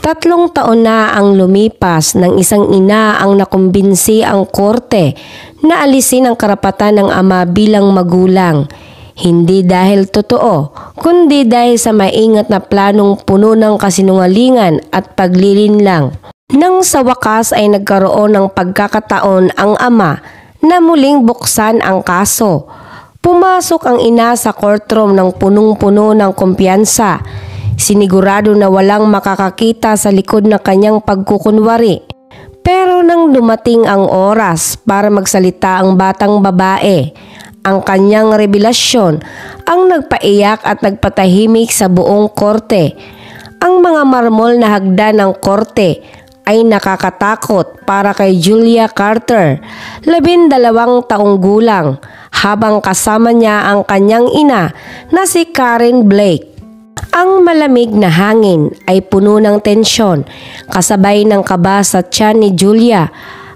3 taon na ang lumipas ng isang ina ang nakumbinsi ang korte na alisin ang karapatan ng ama bilang magulang. Hindi dahil totoo, kundi dahil sa maingat na planong puno ng kasinungalingan at paglilinlang. Nang sa wakas ay nagkaroon ng pagkakataon ang ama na muling buksan ang kaso. Pumasok ang ina sa courtroom ng punong-puno ng kumpiyansa. Sinigurado na walang makakakita sa likod ng kanyang pagkukunwari. Pero nang dumating ang oras para magsalita ang batang babae, ang kanyang revelasyon ang nagpaiyak at nagpatahimik sa buong korte. Ang mga marmol na hagdan ng korte ay nakakatakot para kay Julia Carter, 12 taong gulang, habang kasama niya ang kanyang ina na si Karen Blake. Ang malamig na hangin ay puno ng tensyon, kasabay ng kaba sa tiyan ni Julia.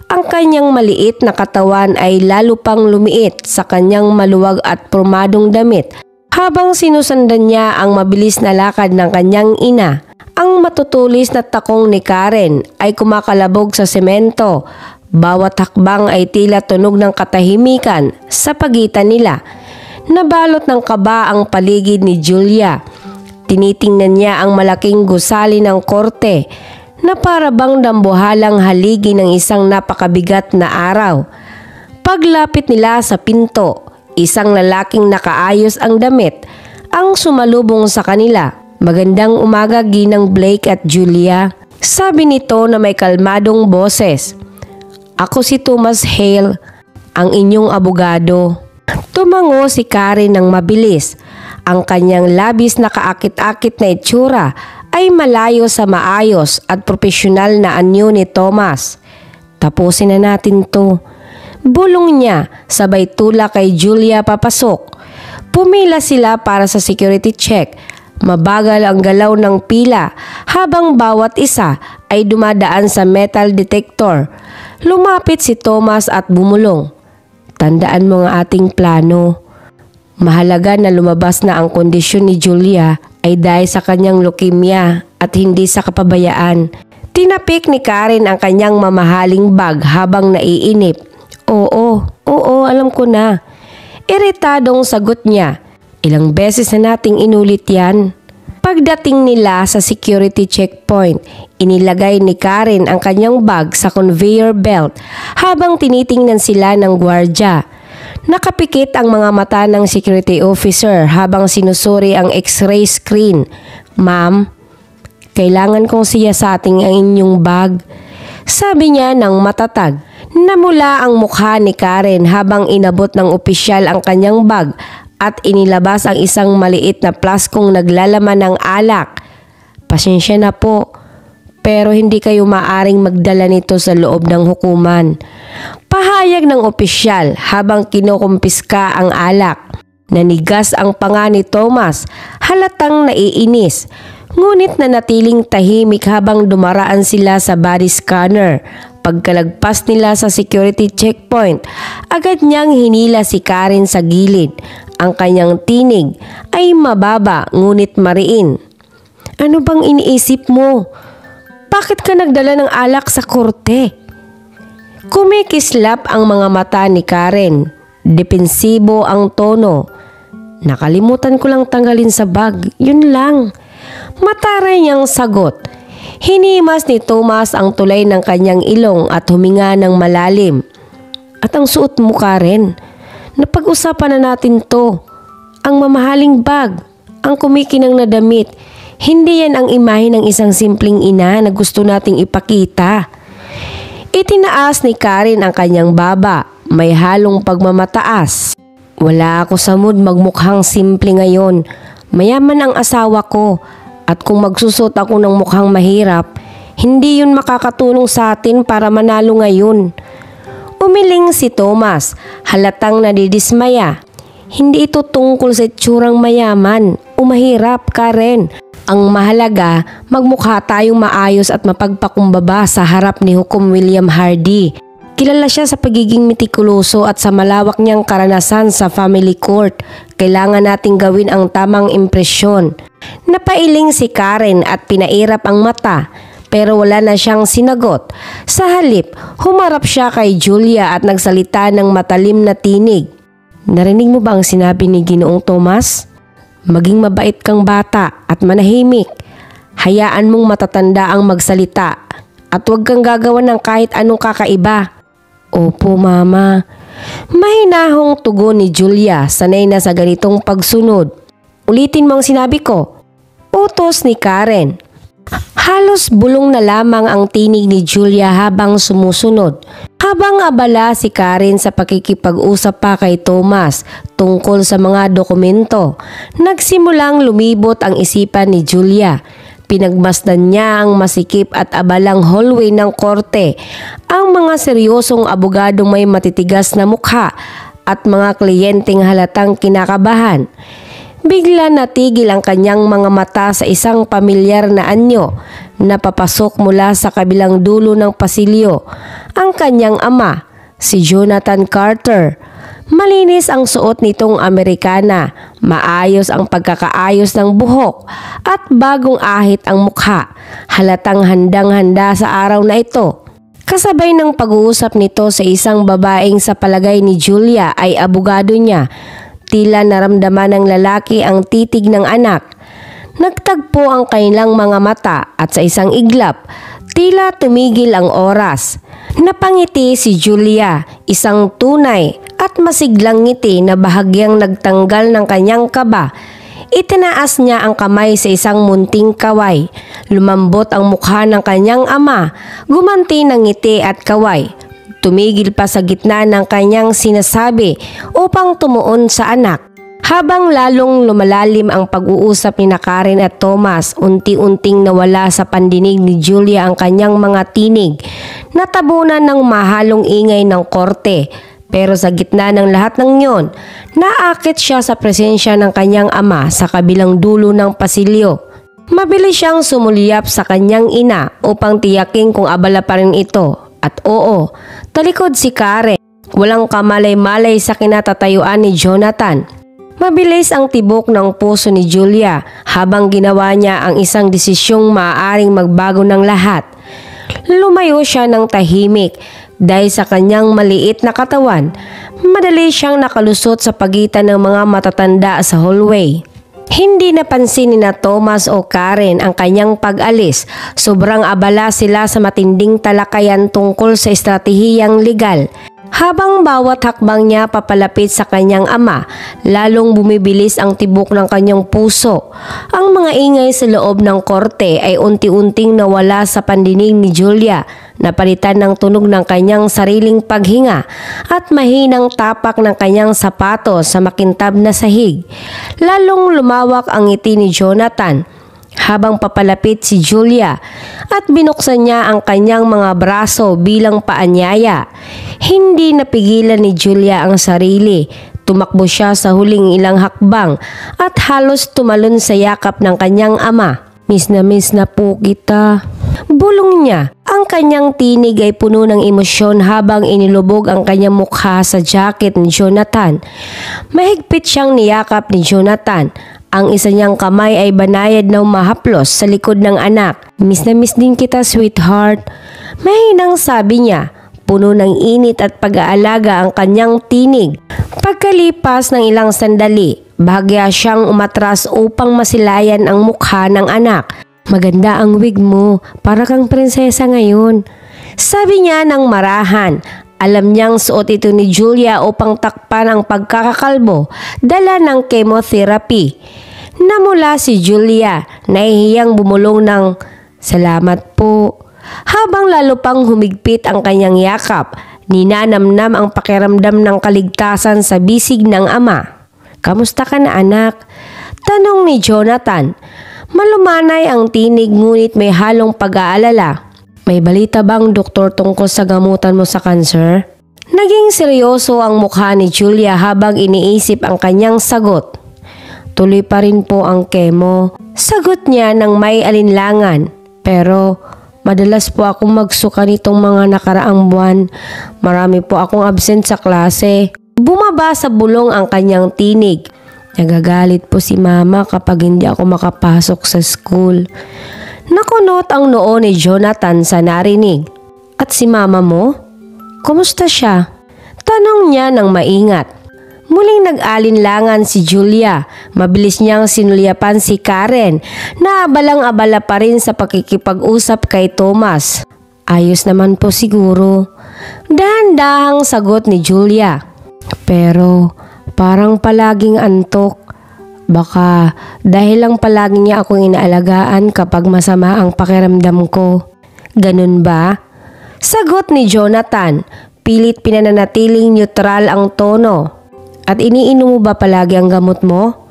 Ang kanyang maliit na katawan ay lalo pang lumiit sa kanyang maluwag at pormadong damit habang sinusundan niya ang mabilis na lakad ng kanyang ina. Ang matutulis na takong ni Karen ay kumakalabog sa semento. Bawat hakbang ay tila tunog ng katahimikan sa pagitan nila. Nabalot ng kaba ang paligid ni Julia. Tinitingnan niya ang malaking gusali ng korte na para bang dambuhalang haligi ng isang napakabigat na araw. Paglapit nila sa pinto, isang lalaking nakaayos ang damit ang sumalubong sa kanila. "Magandang umaga, Ginang Blake at Julia," sabi nito na may kalmadong boses. "Ako si Thomas Hale, ang inyong abogado." Tumango si Karen ng mabilis. Ang kanyang labis na kaakit-akit na itsura ay malayo sa maayos at profesional na anyo ni Thomas. "Tapusin na natin to," bulong niya sabay tula kay Julia papasok. Pumila sila para sa security check. Mabagal ang galaw ng pila habang bawat isa ay dumadaan sa metal detector. Lumapit si Thomas at bumulong. "Tandaan mo ang ating plano. Mahalaga na lumabas na ang kondisyon ni Julia ay dahil sa kanyang leukemia at hindi sa kapabayaan." Tinapik ni Karen ang kanyang mamahaling bag habang naiinip. Oo, alam ko na." Iritadong sagot niya. "Ilang beses na nating inulit yan." Pagdating nila sa security checkpoint, inilagay ni Karen ang kanyang bag sa conveyor belt habang tinitingnan sila ng gwardya. Nakapikit ang mga mata ng security officer habang sinusuri ang x-ray screen. "Ma'am, kailangan kong siyasating ang inyong bag," sabi niya ng matatag. Namula ang mukha ni Karen habang inabot ng opisyal ang kanyang bag at inilabas ang isang maliit na plaskong naglalaman ng alak. "Pasensya na po, pero hindi kayo maaring magdala nito sa loob ng hukuman," pahayag ng opisyal habang kinukumpiska ang alak. Nanigas ang panga ni Thomas, halatang naiinis. Ngunit nanatiling tahimik habang dumaraan sila sa body scanner. Pagkalagpas nila sa security checkpoint, agad niyang hinila si Karen sa gilid. Ang kanyang tinig ay mababa ngunit mariin. "Ano bang iniisip mo? Bakit ka nagdala ng alak sa korte?" Kumikislap ang mga mata ni Karen. Depensibo ang tono. "Nakalimutan ko lang tanggalin sa bag, yun lang." Mataray niyang sagot. Hinimas ni Thomas ang tulay ng kanyang ilong at huminga ng malalim. "At ang suot mo, Karen? Napag-usapan na natin to. Ang mamahaling bag, ang kumikinang na damit, hindi yan ang imahe ng isang simpleng ina na gusto nating ipakita." Itinaas ni Karen ang kanyang baba, may halong pagmamataas. "Wala ako sa mood magmukhang simple ngayon. Mayaman ang asawa ko. At kung magsusot ako ng mukhang mahirap, hindi yun makakatulong sa atin para manalo ngayon." Umiling si Thomas, halatang nadidismaya. "Hindi ito tungkol sa itsurang mayaman o mahirap, Karen. Ang mahalaga, magmukha tayong maayos at mapagpakumbaba sa harap ni Hukom William Hardy. Kilala siya sa pagiging mitikuloso at sa malawak niyang karanasan sa family court. Kailangan nating gawin ang tamang impresyon." Napailing si Karen at pinairap ang mata. pero wala na siyang sinagot. Sa halip, humarap siya kay Julia at nagsalita ng matalim na tinig. Narinig mo ba ang sinabi ni Ginoong Tomas? Maging mabait kang bata at manahimik. Hayaan mong matatanda ang magsalita at huwag kang gagawa ng kahit anong kakaiba. Opo, Mama. Mahinahong tugon ni Julia, sanay na sa ganitong pagsunod. Ulitin mo ang sinabi ko. Utos ni Karen. Halos bulong na lamang ang tinig ni Julia habang sumusunod. Habang abala si Karen sa pakikipag-usap pa kay Tomas tungkol sa mga dokumento, nagsimulang lumibot ang isipan ni Julia. Pinagmasdan niya ang masikip at abalang hallway ng korte, ang mga seryosong abogadong may matitigas na mukha at mga kliyenteng halatang kinakabahan. Bigla natigil ang kanyang mga mata sa isang pamilyar na anyo na papasok mula sa kabilang dulo ng pasilyo. Ang kanyang ama, si Jonathan Carter. Malinis ang suot nitong Amerikana, maayos ang pagkakaayos ng buhok at bagong ahit ang mukha. Halatang handang-handa sa araw na ito. Kasabay ng pag-uusap nito sa isang babaeng sa palagay ni Julia ay abogado niya. Tila naramdaman ng lalaki ang titig ng anak. Nagtagpo ang kanilang mga mata at sa isang iglap, tila tumigil ang oras. Napangiti si Julia, isang tunay at masiglang ngiti na bahagyang nagtanggal ng kanyang kaba. Itinaas niya ang kamay sa isang munting kaway. Lumambot ang mukha ng kanyang ama, gumanti ng ngiti at kaway. Tumigil pa sa gitna ng kanyang sinasabi upang tumuon sa anak. Habang lalong lumalalim ang pag-uusap ni Karen at Tomas, unti-unting nawala sa pandinig ni Julia ang kanyang mga tinig. Natabunan ng mahalong ingay ng korte. Pero sa gitna ng lahat ng yon, naakit siya sa presensya ng kanyang ama sa kabilang dulo ng pasilyo. Mabilis siyang sumulyap sa kanyang ina upang tiyaking kung abala pa rin ito. At oo, talikod si Karen. Walang kamalay-malay sa kinatatayuan ni Jonathan. Mabilis ang tibok ng puso ni Julia habang ginawa niya ang isang desisyong maaaring magbago ng lahat. Lumayo siya ng tahimik dahil sa kanyang maliit na katawan. Madali siyang nakalusot sa pagitan ng mga matatanda sa hallway. Hindi napansin ni Thomas o Karen ang kanyang pag-alis. Sobrang abala sila sa matinding talakayan tungkol sa estratehiyang legal. Habang bawat hakbang niya papalapit sa kanyang ama, lalong bumibilis ang tibok ng kanyang puso. Ang mga ingay sa loob ng korte ay unti-unting nawala sa pandinig ni Julia, napalitan ng tunog ng kanyang sariling paghinga at mahinang tapak ng kanyang sapatos sa makintab na sahig. Lalong lumawak ang ngiti ni Jonathan habang papalapit si Julia at binuksan niya ang kanyang mga braso bilang paanyaya. Hindi napigilan ni Julia ang sarili. Tumakbo siya sa huling ilang hakbang at halos tumalon sa yakap ng kanyang ama. Miss na po kita. Bulong niya. Ang kanyang tinig ay puno ng emosyon habang inilubog ang kanyang mukha sa jacket ni Jonathan. Mahigpit siyang niyakap ni Jonathan. Ang isa niyang kamay ay banayad na umahaplos sa likod ng anak. Miss na miss din kita, sweetheart. Mahinang sabi niya. Puno ng init at pag-aalaga ang kanyang tinig. Pagkalipas ng ilang sandali, bahagya siyang umatras upang masilayan ang mukha ng anak. Maganda ang wig mo, para kang prinsesa ngayon. Sabi niya ng marahan. Alam niyang suot ito ni Julia upang takpan ang pagkakakalbo, dala ng chemotherapy. Namula si Julia, nahihiyang bumulong ng, "Salamat po." Habang lalo pang humigpit ang kanyang yakap, ninanamnam ang pakiramdam ng kaligtasan sa bisig ng ama. "Kamusta ka na, anak?" Tanong ni Jonathan. Malumanay ang tinig ngunit may halong pag-aalala. "May balita bang doktor tungkol sa gamutan mo sa cancer?" Naging seryoso ang mukha ni Julia habang iniisip ang kanyang sagot. "Tuloy pa rin po ang chemo." Sagot niya ng may alinlangan. "Pero madalas po akong magsuka nitong mga nakaraang buwan. Marami po akong absent sa klase." Bumaba sa bulong ang kanyang tinig. "Nagagalit po si mama kapag hindi ako makapasok sa school." Nakunot ang noo ni Jonathan sa narinig. At si mama mo? Kumusta siya? Tanong niya ng maingat. Muling nag-alinlangan si Julia. Mabilis niyang sinulyapan si Karen na abalang-abala pa rin sa pakikipag-usap kay Thomas. Ayos naman po siguro. Dahan-dahang sagot ni Julia. Pero parang palaging antok. Baka dahil lang palagi niya akong inaalagaan kapag masama ang pakiramdam ko. Ganun ba? Sagot ni Jonathan. Pilit pinananatiling neutral ang tono. At iniinom mo ba palagi ang gamot mo?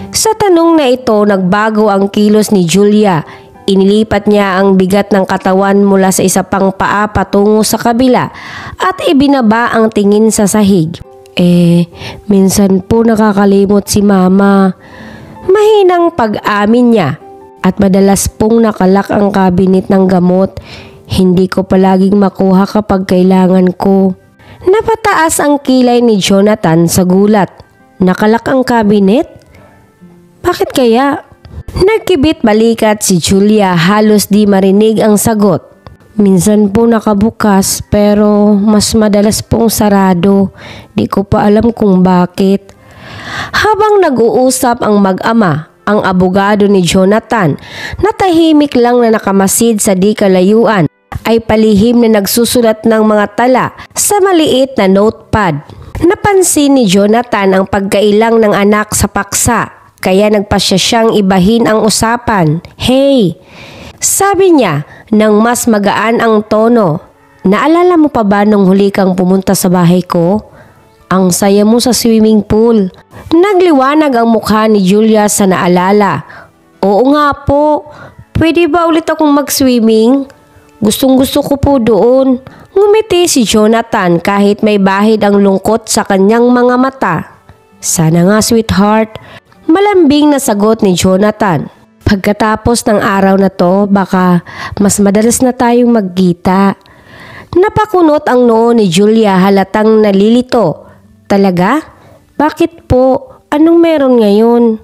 Sa tanong na ito, nagbago ang kilos ni Julia. Inilipat niya ang bigat ng katawan mula sa isa pang paa patungo sa kabila at ibinaba ang tingin sa sahig. Minsan po nakakalimot si mama. Mahinang pag-amin niya at madalas pong nakalak ang kabinet ng gamot. Hindi ko palaging makuha kapag kailangan ko. Napataas ang kilay ni Jonathan sa gulat. Nakalak ang kabinet? Bakit kaya? Nagkibit balikat si Julia, halos di marinig ang sagot. Minsan po nakabukas pero mas madalas pong sarado. Di ko pa alam kung bakit. Habang nag-uusap ang mag-ama, ang abogado ni Jonathan, na tahimik lang na nakamasid sa di kalayuan, ay palihim na nagsusulat ng mga tala sa maliit na notepad. Napansin ni Jonathan ang pagkailang ng anak sa paksa, kaya nagpasya siyang ibahin ang usapan. Hey! Sabi niya nang mas magaan ang tono. Naalala mo pa ba nung huli kang pumunta sa bahay ko? Ang saya mo sa swimming pool. Nagliwanag ang mukha ni Julia sa naalala. Oo nga po. Pwede ba ulit akong mag-swimming? Gustong-gusto ko po doon. Ngumiti si Jonathan kahit may bahid ang lungkot sa kanyang mga mata. Sana nga, sweetheart. Malambing na sagot ni Jonathan. Pagkatapos ng araw na to, baka mas madalas na tayong magkita. Napakunot ang noo ni Julia, halatang nalilito. Talaga? Bakit po? Anong meron ngayon?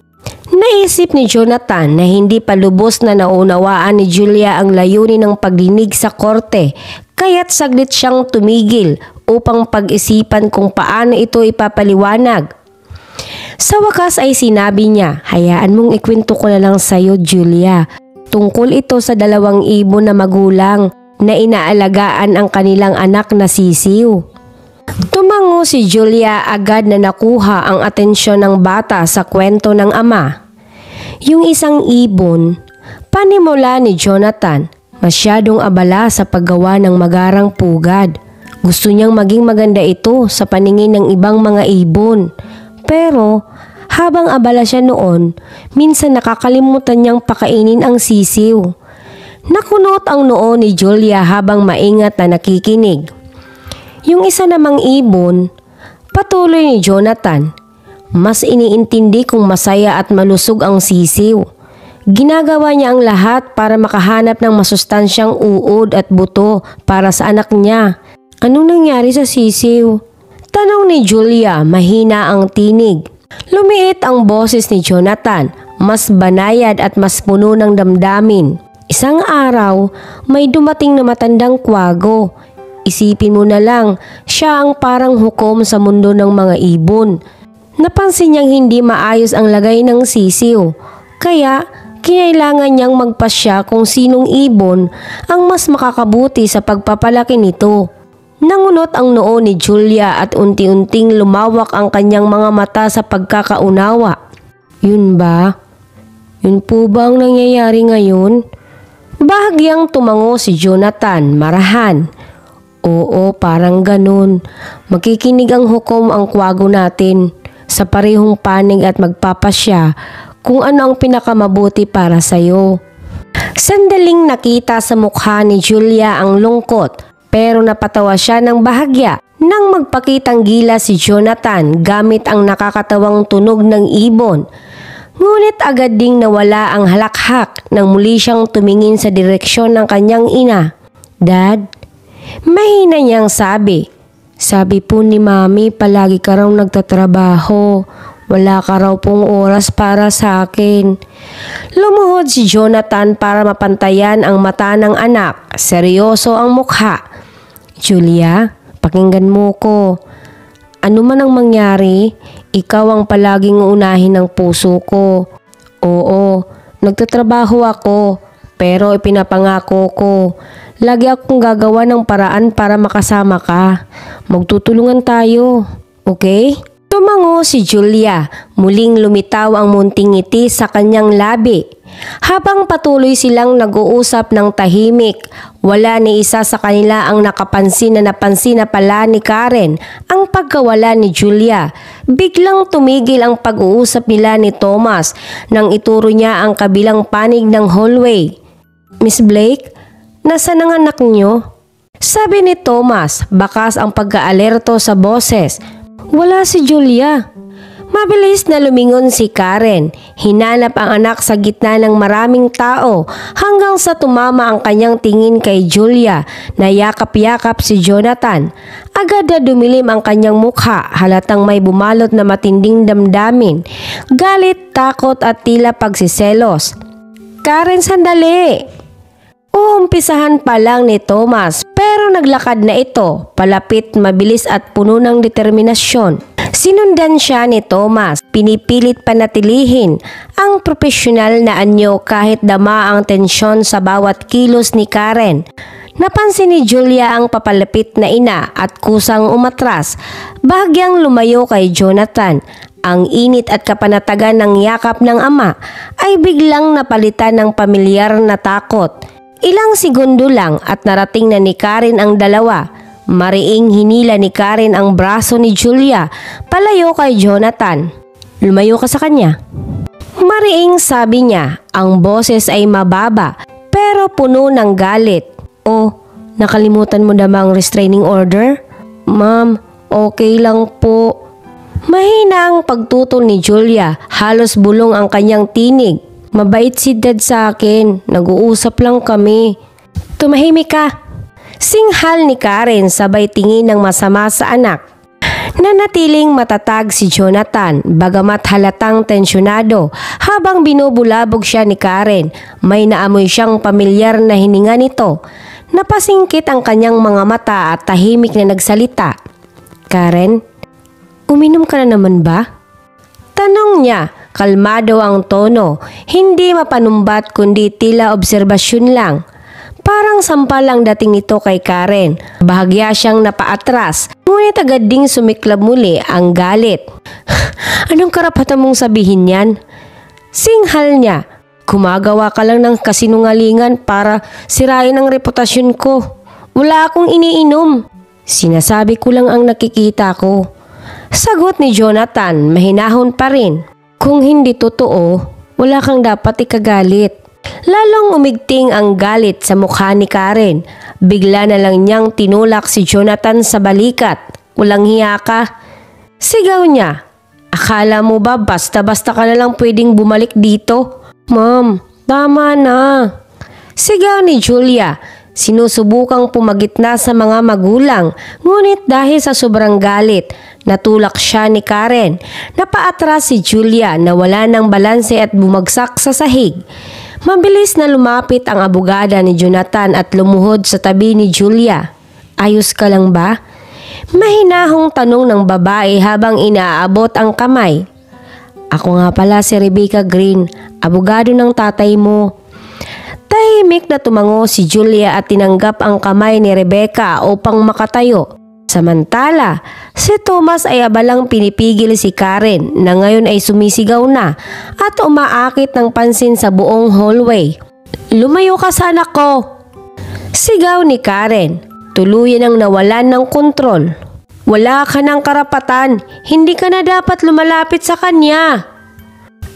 Naisip ni Jonathan na hindi pa lubos na naunawaan ni Julia ang layunin ng pagdinig sa korte, kaya't saglit siyang tumigil upang pag-isipan kung paano ito ipapaliwanag. Sa wakas ay sinabi niya, hayaan mong ikwento ko na lang sa'yo, Julia. Tungkol ito sa 2 ibon na magulang na inaalagaan ang kanilang anak na sisiw. Tumango si Julia, agad na nakuha ang atensyon ng bata sa kwento ng ama. Yung isang ibon, panimula ni Jonathan, masyadong abala sa paggawa ng magarang pugad. Gusto niyang maging maganda ito sa paningin ng ibang mga ibon. Pero habang abala siya noon, minsan nakakalimutan niyang pakainin ang sisiw. Nakunot ang noo ni Julia habang maingat na nakikinig. Yung isa namang ibon, patuloy ni Jonathan, mas iniintindi kung masaya at malusog ang sisiw. Ginagawa niya ang lahat para makahanap ng masustansyang uod at buto para sa anak niya. Anong nangyari sa sisiw? Tanong ni Julia, mahina ang tinig. Lumiit ang boses ni Jonathan, mas banayad at mas puno ng damdamin. Isang araw, may dumating na matandang kwago. Isipin mo na lang, siya ang parang hukom sa mundo ng mga ibon. Napansin niyang hindi maayos ang lagay ng sisiw, kaya kinailangan niyang magpasya kung sinong ibon ang mas makakabuti sa pagpapalaki nito. Nangunot ang noo ni Julia at unti-unting lumawak ang kanyang mga mata sa pagkakaunawa. Yun ba? Yun po ba ang nangyayari ngayon? Bahagyang tumango si Jonathan, marahan. Oo, parang ganun. Makikinig ang hukom ang kwago natin sa parehong panig at magpapasya kung ano ang pinakamabuti para sa'yo. Sandaling nakita sa mukha ni Julia ang lungkot, pero napatawa siya ng bahagya nang magpakitang gila si Jonathan gamit ang nakakatawang tunog ng ibon. Ngunit agad ding nawala ang halakhak nang muli siyang tumingin sa direksyon ng kanyang ina. Dad, mahina niyang sabi. Sabi po ni Mami palagi ka raw nagtatrabaho. Wala ka raw pong oras para sa akin. Lumuhod si Jonathan para mapantayan ang mata ng anak. Seryoso ang mukha. Julia, pakinggan mo ko. Ano man ang mangyari, ikaw ang palaging unahin ng puso ko. Oo, nagtatrabaho ako, pero ipinapangako ko. Lagi akong gagawa ng paraan para makasama ka. Magtutulungan tayo, okay? Tumango si Julia. Muling lumitaw ang munting ngiti sa kanyang labi. Habang patuloy silang nag-uusap ng tahimik, wala ni isa sa kanila ang napansin na pala ni Karen ang pagkawala ni Julia. Biglang tumigil ang pag-uusap nila ni Thomas nang ituro niya ang kabilang panig ng hallway. Miss Blake, nasaan ang anak niyo? Sabi ni Thomas, bakas ang pagka-alerto sa boses. Wala si Julia. Mabilis na lumingon si Karen. Hinanap ang anak sa gitna ng maraming tao hanggang sa tumama ang kanyang tingin kay Julia na yakap-yakap si Jonathan. Agad na dumilim ang kanyang mukha, halatang may bumalot na matinding damdamin, galit, takot at tila pagsiselos. Karen, sandali! Uumpisahan pa lang ni Thomas pero naglakad na ito, palapit, mabilis at puno ng determinasyon. Sinundan siya ni Thomas, pinipilit panatilihin ang profesional na anyo kahit dama ang tensyon sa bawat kilos ni Karen. Napansin ni Julia ang papalapit na ina at kusang umatras, bahagyang lumayo kay Jonathan. Ang init at kapanatagan ng yakap ng ama ay biglang napalitan ng pamilyar na takot. Ilang segundo lang at narating na ni Karen ang dalawa. Mariing hinila ni Karen ang braso ni Julia palayo kay Jonathan. Lumayo ka sa kanya. Mariing sabi niya, ang boses ay mababa pero puno ng galit. Oh, nakalimutan mo na bang restraining order? Ma'am, okay lang po. Mahina ang pagtutol ni Julia, halos bulong ang kanyang tinig. Mabait si Dad sa akin, nag-uusap lang kami. Tumahimik ka. Singhal ni Karen sabay tingin ng masama sa anak. Nanatiling matatag si Jonathan bagamat halatang tensyonado habang binubulabog siya ni Karen. May naamoy siyang pamilyar na hininga nito. Napasingkit ang kanyang mga mata at tahimik na nagsalita. Karen, uminom ka na naman ba? Tanong niya. Kalmado ang tono, hindi mapanumbat kundi tila obserbasyon lang. Parang sampal ang dating nito kay Karen. Bahagya siyang napaatras, ngunit agad ding sumiklab muli ang galit. Anong karapatan mong sabihin yan? Singhal niya, gumagawa ka lang ng kasinungalingan para sirain ang reputasyon ko. Wala akong iniinom. Sinasabi ko lang ang nakikita ko. Sagot ni Jonathan, mahinahon pa rin. Kung hindi totoo, wala kang dapat ikagalit. Lalong umigting ang galit sa mukha ni Karen. Bigla na lang niyang tinulak si Jonathan sa balikat. Walang hiya ka. Sigaw niya. Akala mo ba basta-basta ka na lang pwedeng bumalik dito? Ma'am, tama na. Sigaw ni Julia. Sinusubukang pumagitna sa mga magulang, ngunit dahil sa sobrang galit, natulak siya ni Karen. Napaatras si Julia na wala ng balanse at bumagsak sa sahig. Mabilis na lumapit ang abogada ni Jonathan at lumuhod sa tabi ni Julia. Ayos ka lang ba? Mahinahong tanong ng babae habang inaabot ang kamay. Ako nga pala si Rebecca Green, abogado ng tatay mo. Tahimik na tumango si Julia at tinanggap ang kamay ni Rebecca upang makatayo. Samantala, si Thomas ay abalang pinipigil si Karen na ngayon ay sumisigaw na at umaakit ng pansin sa buong hallway. Lumayo ka sa anak ko! Sigaw ni Karen. Tuluyan ang nawalan ng kontrol. Wala ka ng karapatan, hindi ka na dapat lumalapit sa kanya.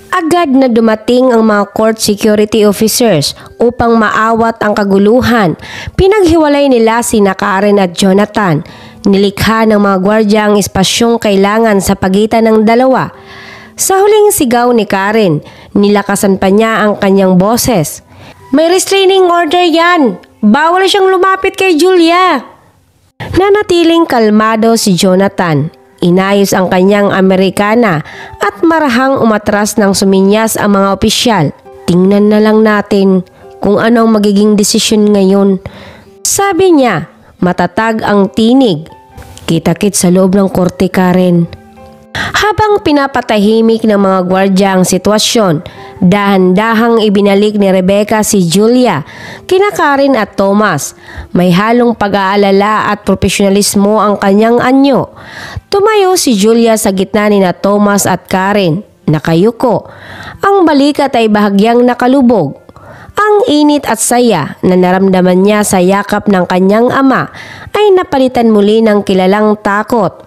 Agad na dumating ang mga court security officers upang maawat ang kaguluhan. Pinaghiwalay nila sina Karen at Jonathan. Nilikha ng mga gwardya ang espasyong kailangan sa pagitan ng dalawa. Sa huling sigaw ni Karen, nilakasan pa niya ang kanyang boses. May restraining order yan! Bawal siyang lumapit kay Julia! Nanatiling kalmado si Jonathan. Inayos ang kanyang Amerikana at marahang umatras ng suminyas ang mga opisyal. Tingnan na lang natin kung anong magiging desisyon ngayon. Sabi niya, matatag ang tinig. Kita-kit sa loob ng korte, Karen. Habang pinapatahimik ng mga gwardya ang sitwasyon, dahan-dahang ibinalik ni Rebecca si Julia kina Karen at Thomas. May halong pag-aalala at profesionalismo ang kanyang anyo. Tumayo si Julia sa gitna ni na Thomas at Karen. Nakayuko. Ang balikat ay bahagyang nakalubog. Ang init at saya na naramdaman niya sa yakap ng kanyang ama ay napalitan muli ng kilalang takot.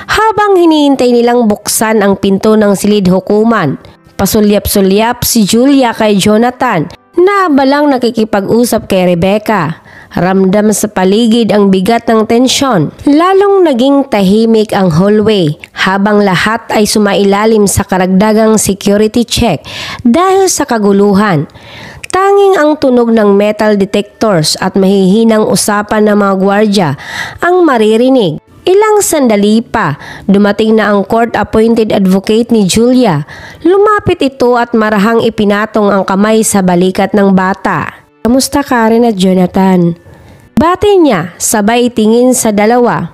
Habang hinihintay nilang buksan ang pinto ng silid hukuman, pasulyap-sulyap si Julia kay Jonathan na abalang nakikipag-usap kay Rebecca. Ramdam sa paligid ang bigat ng tensyon. Lalong naging tahimik ang hallway habang lahat ay sumailalim sa karagdagang security check dahil sa kaguluhan. Tanging ang tunog ng metal detectors at mahihinang usapan ng mga gwardya ang maririnig. Ilang sandali pa, dumating na ang court-appointed advocate ni Julia. Lumapit ito at marahang ipinatong ang kamay sa balikat ng bata. Kamusta Karen at Jonathan? Bati niya, sabay tingin sa dalawa.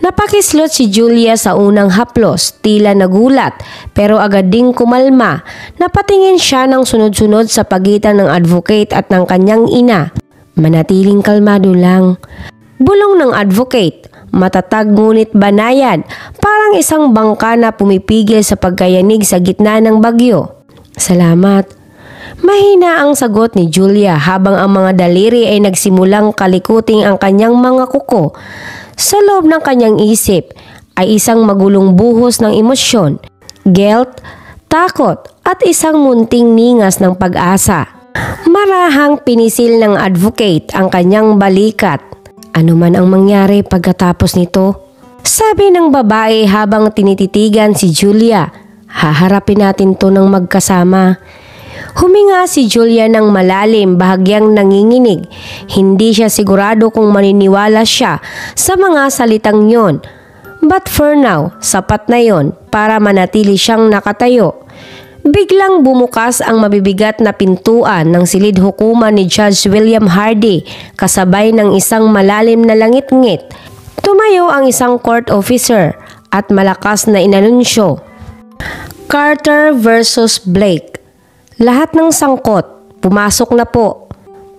Napakislot si Julia sa unang haplos, tila nagulat, pero agad ding kumalma. Napatingin siya ng sunod-sunod sa pagitan ng advocate at ng kanyang ina. Manatiling kalmado lang. Bulong ng advocate. Matatag ngunit banayad, parang isang bangka na pumipigil sa pagkayanig sa gitna ng bagyo. Salamat. Mahina ang sagot ni Julia habang ang mga daliri ay nagsimulang kalikuting ang kanyang mga kuko. Sa loob ng kanyang isip ay isang magulong buhos ng emosyon, guilt, takot at isang munting ningas ng pag-asa. Marahang pinisil ng advocate ang kanyang balikat. Ano man ang mangyari pagkatapos nito? Sabi ng babae habang tinititigan si Julia. Haharapin natin to ng magkasama. Huminga si Julia ng malalim, bahagyang nanginginig. Hindi siya sigurado kung maniniwala siya sa mga salitang yon. But for now, sapat na yon para manatili siyang nakatayo. Biglang bumukas ang mabibigat na pintuan ng silid hukuman ni Judge William Hardy kasabay ng isang malalim na langit-ngit. Tumayo ang isang court officer at malakas na inanunsyo. Carter versus Blake. Lahat ng sangkot, pumasok na po.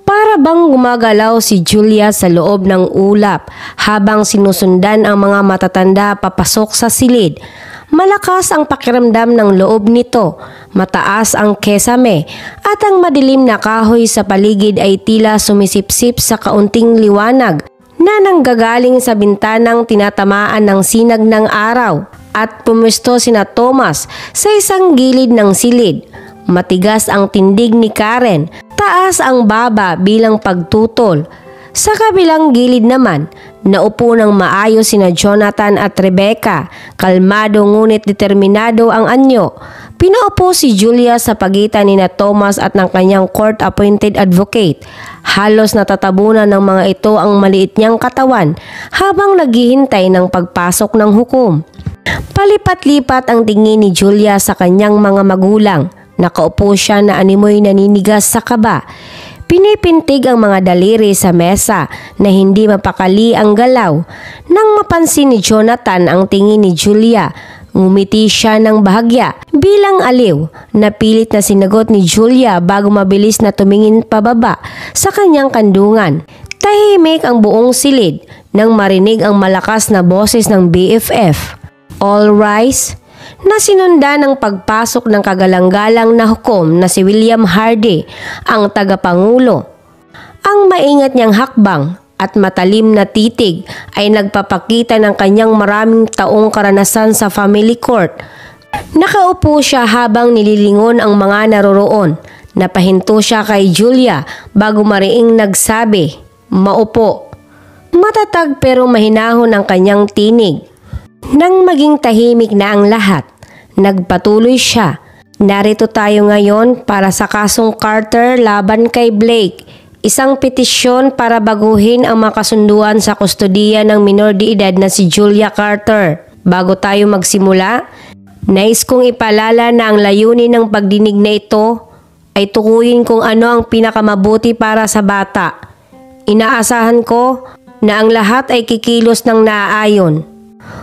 Para bang gumagalaw si Julia sa loob ng ulap habang sinusundan ang mga matatanda papasok sa silid. Malakas ang pakiramdam ng loob nito, mataas ang kesame at ang madilim na kahoy sa paligid ay tila sumisipsip sa kaunting liwanag na nanggagaling sa bintanang tinatamaan ng sinag ng araw. At pumuesto sina Thomas sa isang gilid ng silid. Matigas ang tindig ni Karen, taas ang baba bilang pagtutol. Sa kabilang gilid naman, naupo ng maayos sina Jonathan at Rebecca. Kalmado ngunit determinado ang anyo. Pinaupo si Julia sa pagitan ni na Thomas at ng kanyang court-appointed advocate. Halos natatabunan ng mga ito ang maliit niyang katawan habang naghihintay ng pagpasok ng hukom. Palipat-lipat ang tingin ni Julia sa kanyang mga magulang. Nakaupo siya na animoy naninigas sa kaba. Pinipintig ang mga daliri sa mesa na hindi mapakali ang galaw. Nang mapansin ni Jonathan ang tingin ni Julia, ngumiti siya ng bahagya bilang aliw. Napilit na sinagot ni Julia bago mabilis na tumingin pababa sa kanyang kandungan. Tahimik ang buong silid nang marinig ang malakas na boses ng BFF. All rise. Na sinundan ng pagpasok ng kagalang-galang na hukom na si William Hardy, ang tagapangulo. Ang maingat niyang hakbang at matalim na titig ay nagpapakita ng kanyang maraming taong karanasan sa family court. Nakaupo siya habang nililingon ang mga naroroon. Napahinto siya kay Julia bago mariing nagsabi, "Maupo." Matatag pero mahinahon ang kanyang tinig. Nang maging tahimik na ang lahat, nagpatuloy siya. Narito tayo ngayon para sa kasong Carter laban kay Blake. Isang petisyon para baguhin ang makasunduan sa kustodiya ng minor de edad na si Julia Carter. Bago tayo magsimula, nais kong ipaalala na ang layunin ng pagdinig na ito ay tukuyin kung ano ang pinakamabuti para sa bata. Inaasahan ko na ang lahat ay kikilos ng naaayon.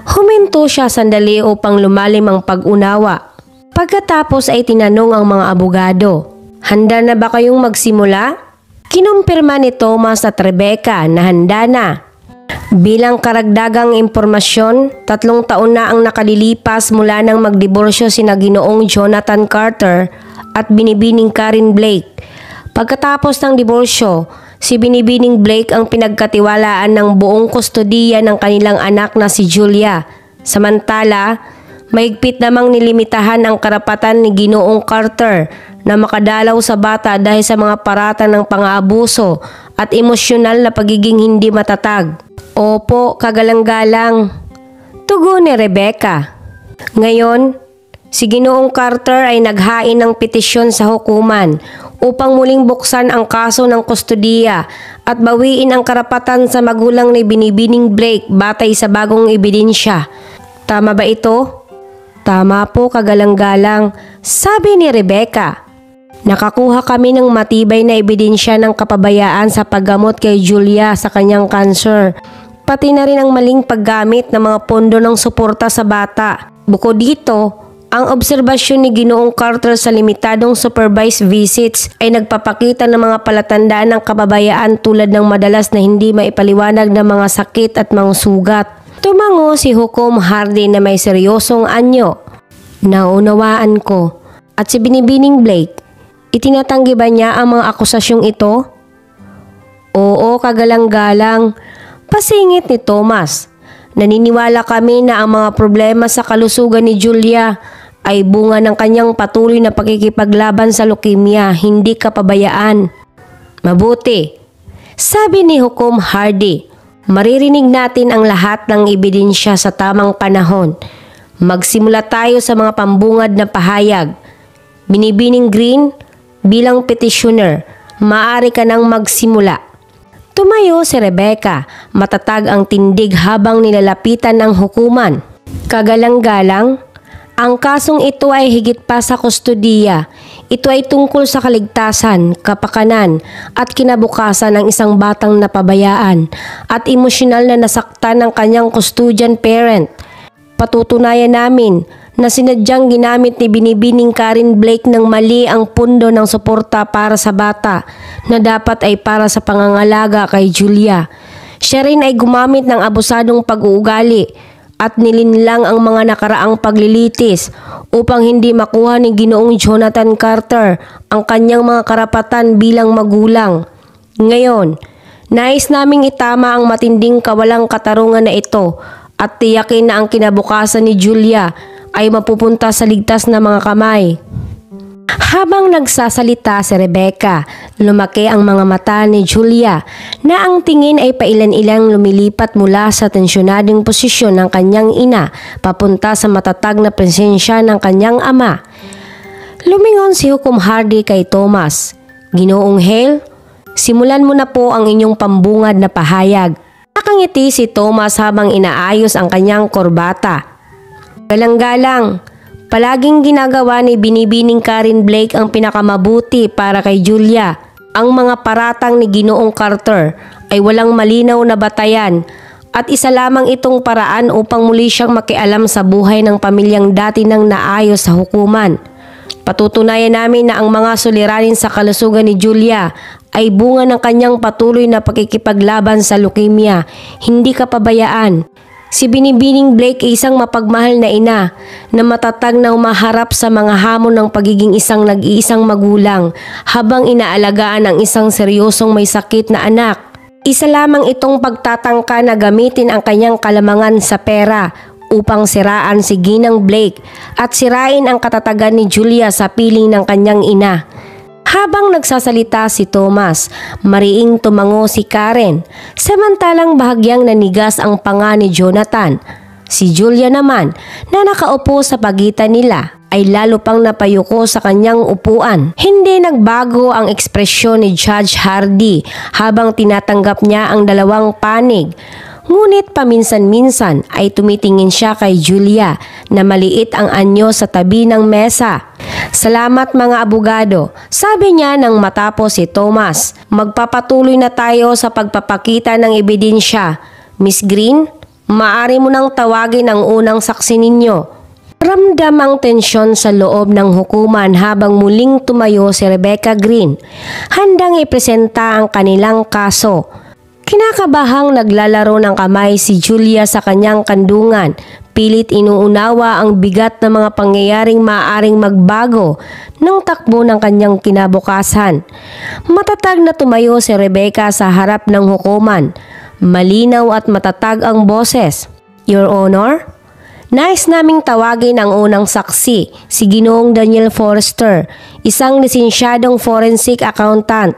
Huminto siya sandali upang lumalim ang pag-unawa. Pagkatapos ay tinanong ang mga abogado, "Handa na ba kayong magsimula?" Kinumpirma ni Thomas at Rebecca na handa na. Bilang karagdagang impormasyon, 3 taon na ang nakalilipas mula nang magdiborsyo sina Ginoong Jonathan Carter at Binibining Karen Blake. Pagkatapos ng diborsyo, si Binibining Blake ang pinagkatiwalaan ng buong kustodiya ng kanilang anak na si Julia. Samantala, mahigpit namang nilimitahan ang karapatan ni Ginoong Carter na makadalaw sa bata dahil sa mga paratang ng pang-aabuso at emosyonal na pagiging hindi matatag. "Opo, kagalang-galang," tugon ni Rebecca. Ngayon, si Ginoong Carter ay naghain ng petisyon sa hukuman upang muling buksan ang kaso ng kustodiya at bawiin ang karapatan sa magulang ni Binibining Blake batay sa bagong ebidensya. Tama ba ito? "Tama po, kagalang-galang," sabi ni Rebecca. "Nakakuha kami ng matibay na ebidensya ng kapabayaan sa paggamot kay Julia sa kanyang cancer, pati na rin ang maling paggamit ng mga pondo ng suporta sa bata. Bukod dito, ang obserbasyon ni Ginoong Carter sa limitadong supervised visits ay nagpapakita ng mga palatandaan ng kapabayaan tulad ng madalas na hindi maipaliwanag ng mga sakit at mga sugat." Tumango si Hukom Hardy na may seryosong anyo. "Naunawaan ko. At si Binibining Blake, itinatanggi ba niya ang mga akusasyong ito?" "Oo, kagalang-galang," pasingit ni Thomas. "Naniniwala kami na ang mga problema sa kalusugan ni Julia ay bunga ng kanyang patuloy na pakikipaglaban sa leukemia, hindi kapabayaan." "Mabuti," sabi ni Hukom Hardy. "Maririnig natin ang lahat ng ebidensya sa tamang panahon. Magsimula tayo sa mga pambungad na pahayag. Binibining Green, bilang petitioner, maaari ka nang magsimula." Tumayo si Rebecca, matatag ang tindig habang nilalapitan ng hukuman. "Kagalang-galang, ang kasong ito ay higit pa sa kustodiya. Ito ay tungkol sa kaligtasan, kapakanan at kinabukasan ng isang batang napabayaan at emosyonal na nasaktan ng kanyang custodian parent. Patutunayan namin na sinadyang ginamit ni Binibining Karen Blake ng mali ang pundo ng suporta para sa bata na dapat ay para sa pangangalaga kay Julia. Siya rin ay gumamit ng abusadong pag-uugali at nilinlang ang mga nakaraang paglilitis upang hindi makuha ni Ginoong Jonathan Carter ang kanyang mga karapatan bilang magulang. Ngayon, nais naming itama ang matinding kawalang katarungan na ito at tiyakin na ang kinabukasan ni Julia ay mapupunta sa ligtas na mga kamay." Habang nagsasalita si Rebecca, lumaki ang mga mata ni Julia na ang tingin ay pailan-ilang lumilipat mula sa tensyonadong posisyon ng kanyang ina papunta sa matatag na presensya ng kanyang ama. Lumingon si Hukom Hardy kay Thomas. "Ginoong Hale, simulan mo na po ang inyong pambungad na pahayag." Nakangiti si Thomas habang inaayos ang kanyang korbata. "Galang-galang, palaging ginagawa ni Binibining Karen Blake ang pinakamabuti para kay Julia. Ang mga paratang ni Ginoong Carter ay walang malinaw na batayan at isa lamang itong paraan upang muli siyang makialam sa buhay ng pamilyang dati nang naayos sa hukuman. Patutunayan namin na ang mga suliranin sa kalusugan ni Julia ay bunga ng kanyang patuloy na pakikipaglaban sa leukemia, hindi kapabayaan. Si Binibining Blake ay isang mapagmahal na ina na matatag na umaharap sa mga hamon ng pagiging isang nag-iisang magulang habang inaalagaan ang isang seryosong may sakit na anak. Isa lamang itong pagtatangka na gamitin ang kanyang kalamangan sa pera upang siraan si Ginang Blake at sirain ang katatagan ni Julia sa piling ng kanyang ina." Habang nagsasalita si Thomas, mariing tumango si Karen, samantalang bahagyang nanigas ang panga ni Jonathan. Si Julia naman, na nakaupo sa pagitan nila, ay lalo pang napayuko sa kanyang upuan. Hindi nagbago ang ekspresyon ni Judge Hardy habang tinatanggap niya ang dalawang panig. Ngunit paminsan-minsan ay tumitingin siya kay Julia na maliit ang anyo sa tabi ng mesa. "Salamat mga abogado," sabi niya nang matapos si Thomas. "Magpapatuloy na tayo sa pagpapakita ng ebidensya. Miss Green, maaari mo nang tawagin ang unang saksi ninyo." Ramdam ang tensyon sa loob ng hukuman habang muling tumayo si Rebecca Green, handang ipresenta ang kanilang kaso. Kinakabahang naglalaro ng kamay si Julia sa kanyang kandungan, pilit inuunawa ang bigat ng mga pangyayaring maaaring magbago ng takbo ng kanyang kinabukasan. Matatag na tumayo si Rebecca sa harap ng hukuman. Malinaw at matatag ang boses. "Your Honor, nais naming tawagin ang unang saksi, si Ginoong Daniel Forrester, isang lisensyadong forensic accountant."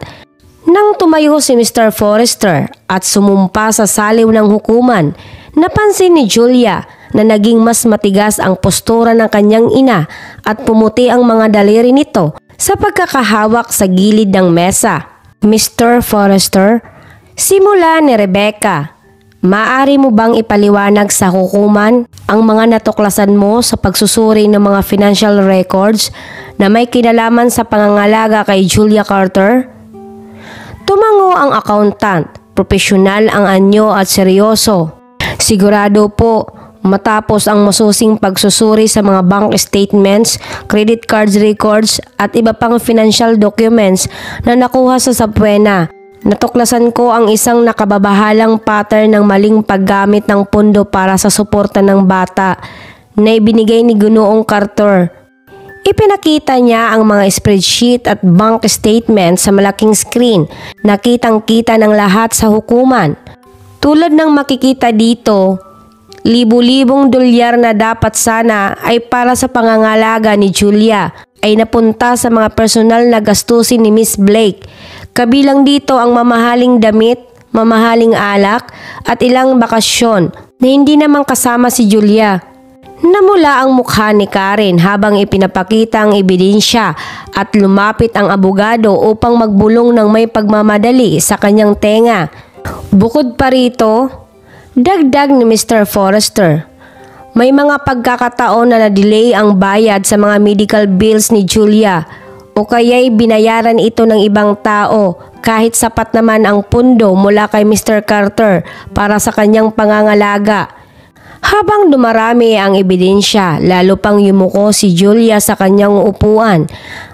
Nang tumayo si Mr. Forrester at sumumpa sa saliw ng hukuman, napansin ni Julia na naging mas matigas ang postura ng kanyang ina at pumuti ang mga daliri nito sa pagkakahawak sa gilid ng mesa. "Mr. Forrester," simula ni Rebecca, "maaari mo bang ipaliwanag sa hukuman ang mga natuklasan mo sa pagsusuri ng mga financial records na may kinalaman sa pangangalaga kay Julia Carter?" Tumango ang accountant, profesional ang anyo at seryoso. "Sigurado po, matapos ang masusing pagsusuri sa mga bank statements, credit cards records at iba pang financial documents na nakuha sa Sapwena, natuklasan ko ang isang nakababahalang pattern ng maling paggamit ng pondo para sa suporta ng bata na ibinigay ni Ginoong Carter." Ipinakita niya ang mga spreadsheet at bank statement sa malaking screen. Nakitang-kita ng lahat sa hukuman. Tulad ng makikita dito, libu-libong dolyar na dapat sana ay para sa pangangalaga ni Julia ay napunta sa mga personal na gastusin ni Miss Blake. Kabilang dito ang mamahaling damit, mamahaling alak at ilang bakasyon na hindi naman kasama si Julia. Namula ang mukha ni Karen habang ipinapakita ang ebidensya at lumapit ang abogado upang magbulong ng may pagmamadali sa kanyang tenga. "Bukod pa rito," dagdag ni Mr. Forrester, "may mga pagkakataon na na-delay ang bayad sa mga medical bills ni Julia o kaya'y binayaran ito ng ibang tao kahit sapat naman ang pundo mula kay Mr. Carter para sa kanyang pangangalaga." Habang dumarami ang ebidensya, lalo pang yumuko si Julia sa kanyang upuan.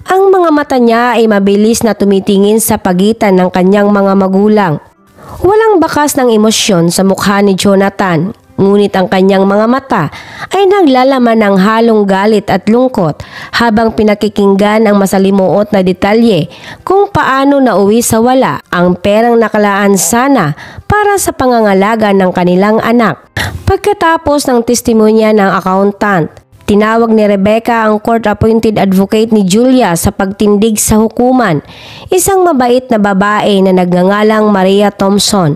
Ang mga mata niya ay mabilis na tumitingin sa pagitan ng kanyang mga magulang. Walang bakas ng emosyon sa mukha ni Jonathan, ngunit ang kanyang mga mata ay naglalaman ng halong galit at lungkot habang pinakikinggan ang masalimuot na detalye kung paano nauwi sa wala ang perang nakalaan sana para sa pangangalaga ng kanilang anak. Pagkatapos ng testimonya ng accountant, tinawag ni Rebecca ang court-appointed advocate ni Julia sa pagtindig sa hukuman, isang mabait na babae na nagngangalang Maria Thompson.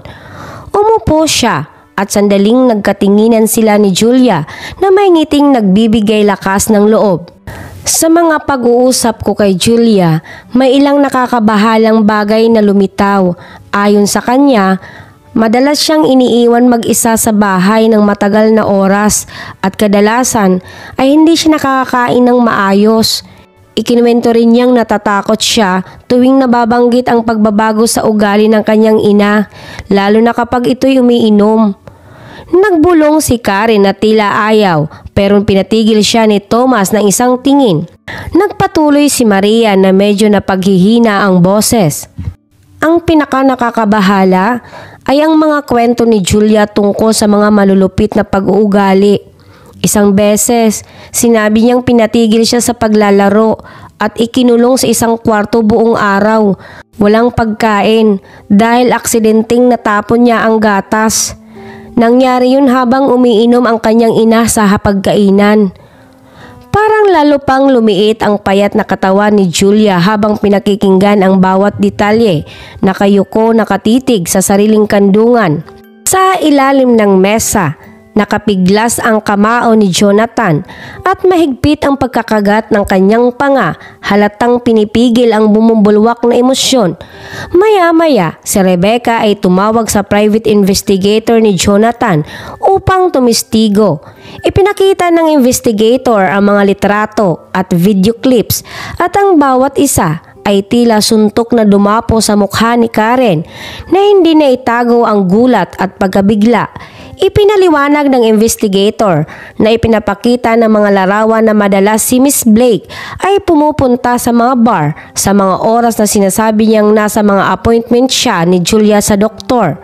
Umupo siya at sandaling nagkatinginan sila ni Julia na may ngiting nagbibigay lakas ng loob. "Sa mga pag-uusap ko kay Julia, may ilang nakakabahalang bagay na lumitaw. Ayon sa kanya, madalas siyang iniiwan mag-isa sa bahay ng matagal na oras at kadalasan ay hindi siya nakakakain ng maayos. Ikinuwento rin niyang natatakot siya tuwing nababanggit ang pagbabago sa ugali ng kanyang ina, lalo na kapag ito'y umiinom." Nagbulong si Karen na tila ayaw, pero pinatigil siya ni Thomas ng isang tingin. Nagpatuloy si Maria na medyo napaghihina ang boses. "Ang pinaka-nakakabahala ay ang mga kwento ni Julia tungkol sa mga malulupit na pag-uugali. Isang beses, sinabi niyang pinatigil siya sa paglalaro at ikinulong sa isang kwarto buong araw. Walang pagkain dahil aksidenteng natapon niya ang gatas. Nangyari yun habang umiinom ang kanyang ina sa hapagkainan." Parang lalo pang lumiit ang payat na katawan ni Julia habang pinakikinggan ang bawat detalye. Nakayuko nakatitig sa sariling kandungan. Sa ilalim ng mesa, Nakapiglas ang kamao ni Jonathan at mahigpit ang pagkakagat ng kanyang panga, halatang pinipigil ang bumubulwak na emosyon. Maya-maya, si Rebecca ay tumawag sa private investigator ni Jonathan upang tumistigo. Ipinakita ng investigator ang mga litrato at video clips at ang bawat isa ay tila suntok na dumapo sa mukha ni Karen na hindi na itago ang gulat at pagkabigla. Ipinaliwanag ng investigator na ipinapakita ng mga larawan na madalas si Miss Blake ay pumupunta sa mga bar sa mga oras na sinasabi niyang nasa mga appointment siya ni Julia sa doktor.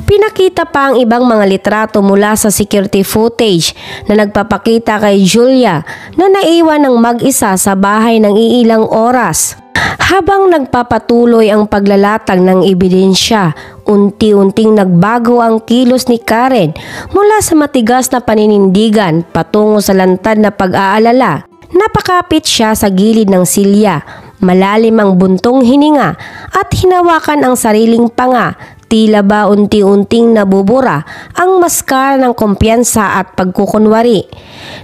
Pinakita pa ang ibang mga litrato mula sa security footage na nagpapakita kay Julia na naiwan ng mag-isa sa bahay ng iilang oras. Habang nagpapatuloy ang paglalatag ng ebidensya, unti-unting nagbago ang kilos ni Karen mula sa matigas na paninindigan patungo sa lantad na pag-aalala. Napakapit siya sa gilid ng silya, malalim ang buntong hininga at hinawakan ang sariling panga. Tila ba unti-unting nabubura ang maskara ng kumpiyansa at pagkukunwari.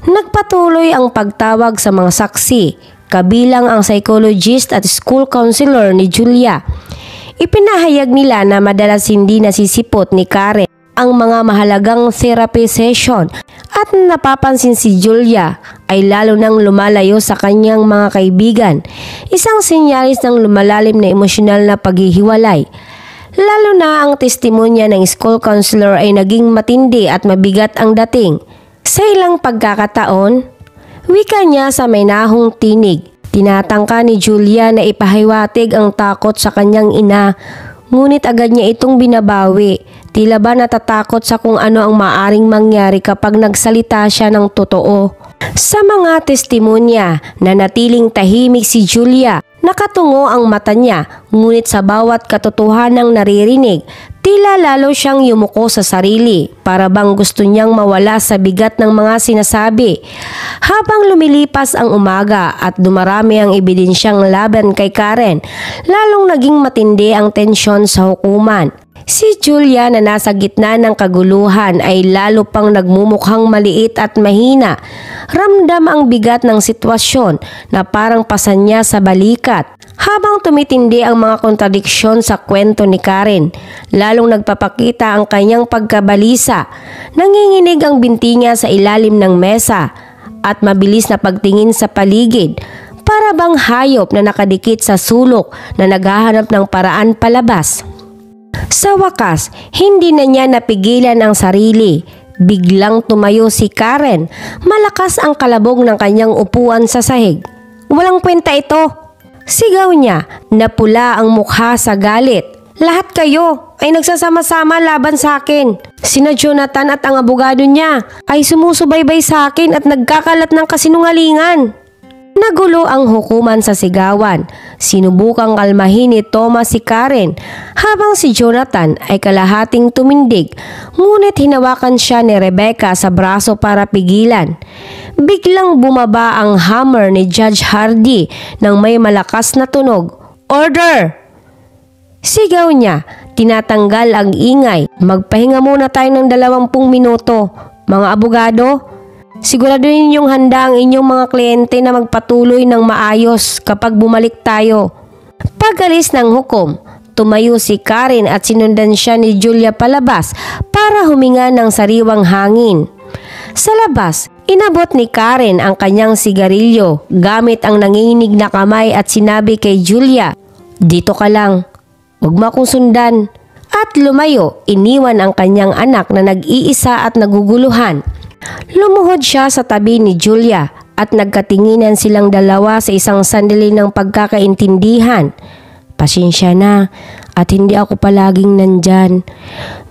Nagpatuloy ang pagtawag sa mga saksi, kabilang ang psychologist at school counselor ni Julia. Ipinahayag nila na madalas hindi nasisipot ni Karen ang mga mahalagang therapy session at napapansin si Julia ay lalo nang lumalayo sa kanyang mga kaibigan, isang sinyalis ng lumalalim na emosyonal na paghihiwalay. Lalo na ang testimonya ng school counselor ay naging matindi at mabigat ang dating. Sa ilang pagkakataon, wika niya sa may nahong tinig. Tinatangka ni Julia na ipahiwatig ang takot sa kanyang ina, ngunit agad niya itong binabawi. Tila ba natatakot sa kung ano ang maaring mangyari kapag nagsalita siya ng totoo. Sa mga testimonya, nanatiling tahimik si Julia. Nakatungo ang mata niya, ngunit sa bawat katotohanang naririnig, tila lalo siyang yumuko sa sarili, para bang gusto niyang mawala sa bigat ng mga sinasabi. Habang lumilipas ang umaga at dumarami ang ebidensyang laban kay Karen, lalong naging matindi ang tensyon sa hukuman. Si Julia na nasa gitna ng kaguluhan ay lalo pang nagmumukhang maliit at mahina. Ramdam ang bigat ng sitwasyon na parang pasan niya sa balikat. Habang tumitindi ang mga kontradiksyon sa kwento ni Karen, lalong nagpapakita ang kanyang pagkabalisa. Nanginginig ang binti niya sa ilalim ng mesa at mabilis na pagtingin sa paligid. Para bang hayop na nakadikit sa sulok na naghahanap ng paraan palabas. Sa wakas, hindi na niya napigilan ang sarili. Biglang tumayo si Karen. Malakas ang kalabog ng kanyang upuan sa sahig. "Walang kwenta ito!" Sigaw niya, napula ang mukha sa galit. "Lahat kayo ay nagsasama-sama laban sa akin. Sina Jonathan at ang abogado niya ay sumusubaybay sa akin at nagkakalat ng kasinungalingan." Nagulo ang hukuman sa sigawan. Sinubukang kalmahin ni Thomas si Karen habang si Jonathan ay kalahating tumindig, ngunit hinawakan siya ni Rebecca sa braso para pigilan. Biglang bumaba ang hammer ni Judge Hardy nang may malakas na tunog. "Order!" Sigaw niya, tinatanggal ang ingay. "Magpahinga muna tayo ng 20 minuto. Mga abogado, siguraduhin ninyong handa ang inyong mga kliyente na magpatuloy ng maayos kapag bumalik tayo." Pag-alis ng hukom, tumayo si Karen at sinundan siya ni Julia palabas para huminga ng sariwang hangin. Sa labas, inabot ni Karen ang kanyang sigarilyo gamit ang nanginginig na kamay at sinabi kay Julia, "Dito ka lang, huwag mo akong sundan." At lumayo, iniwan ang kanyang anak na nag-iisa at naguguluhan. Lumuhod siya sa tabi ni Julia at nagkatinginan silang dalawa sa isang sandali ng pagkakaintindihan. "Pasensya na at hindi ako palaging nandyan."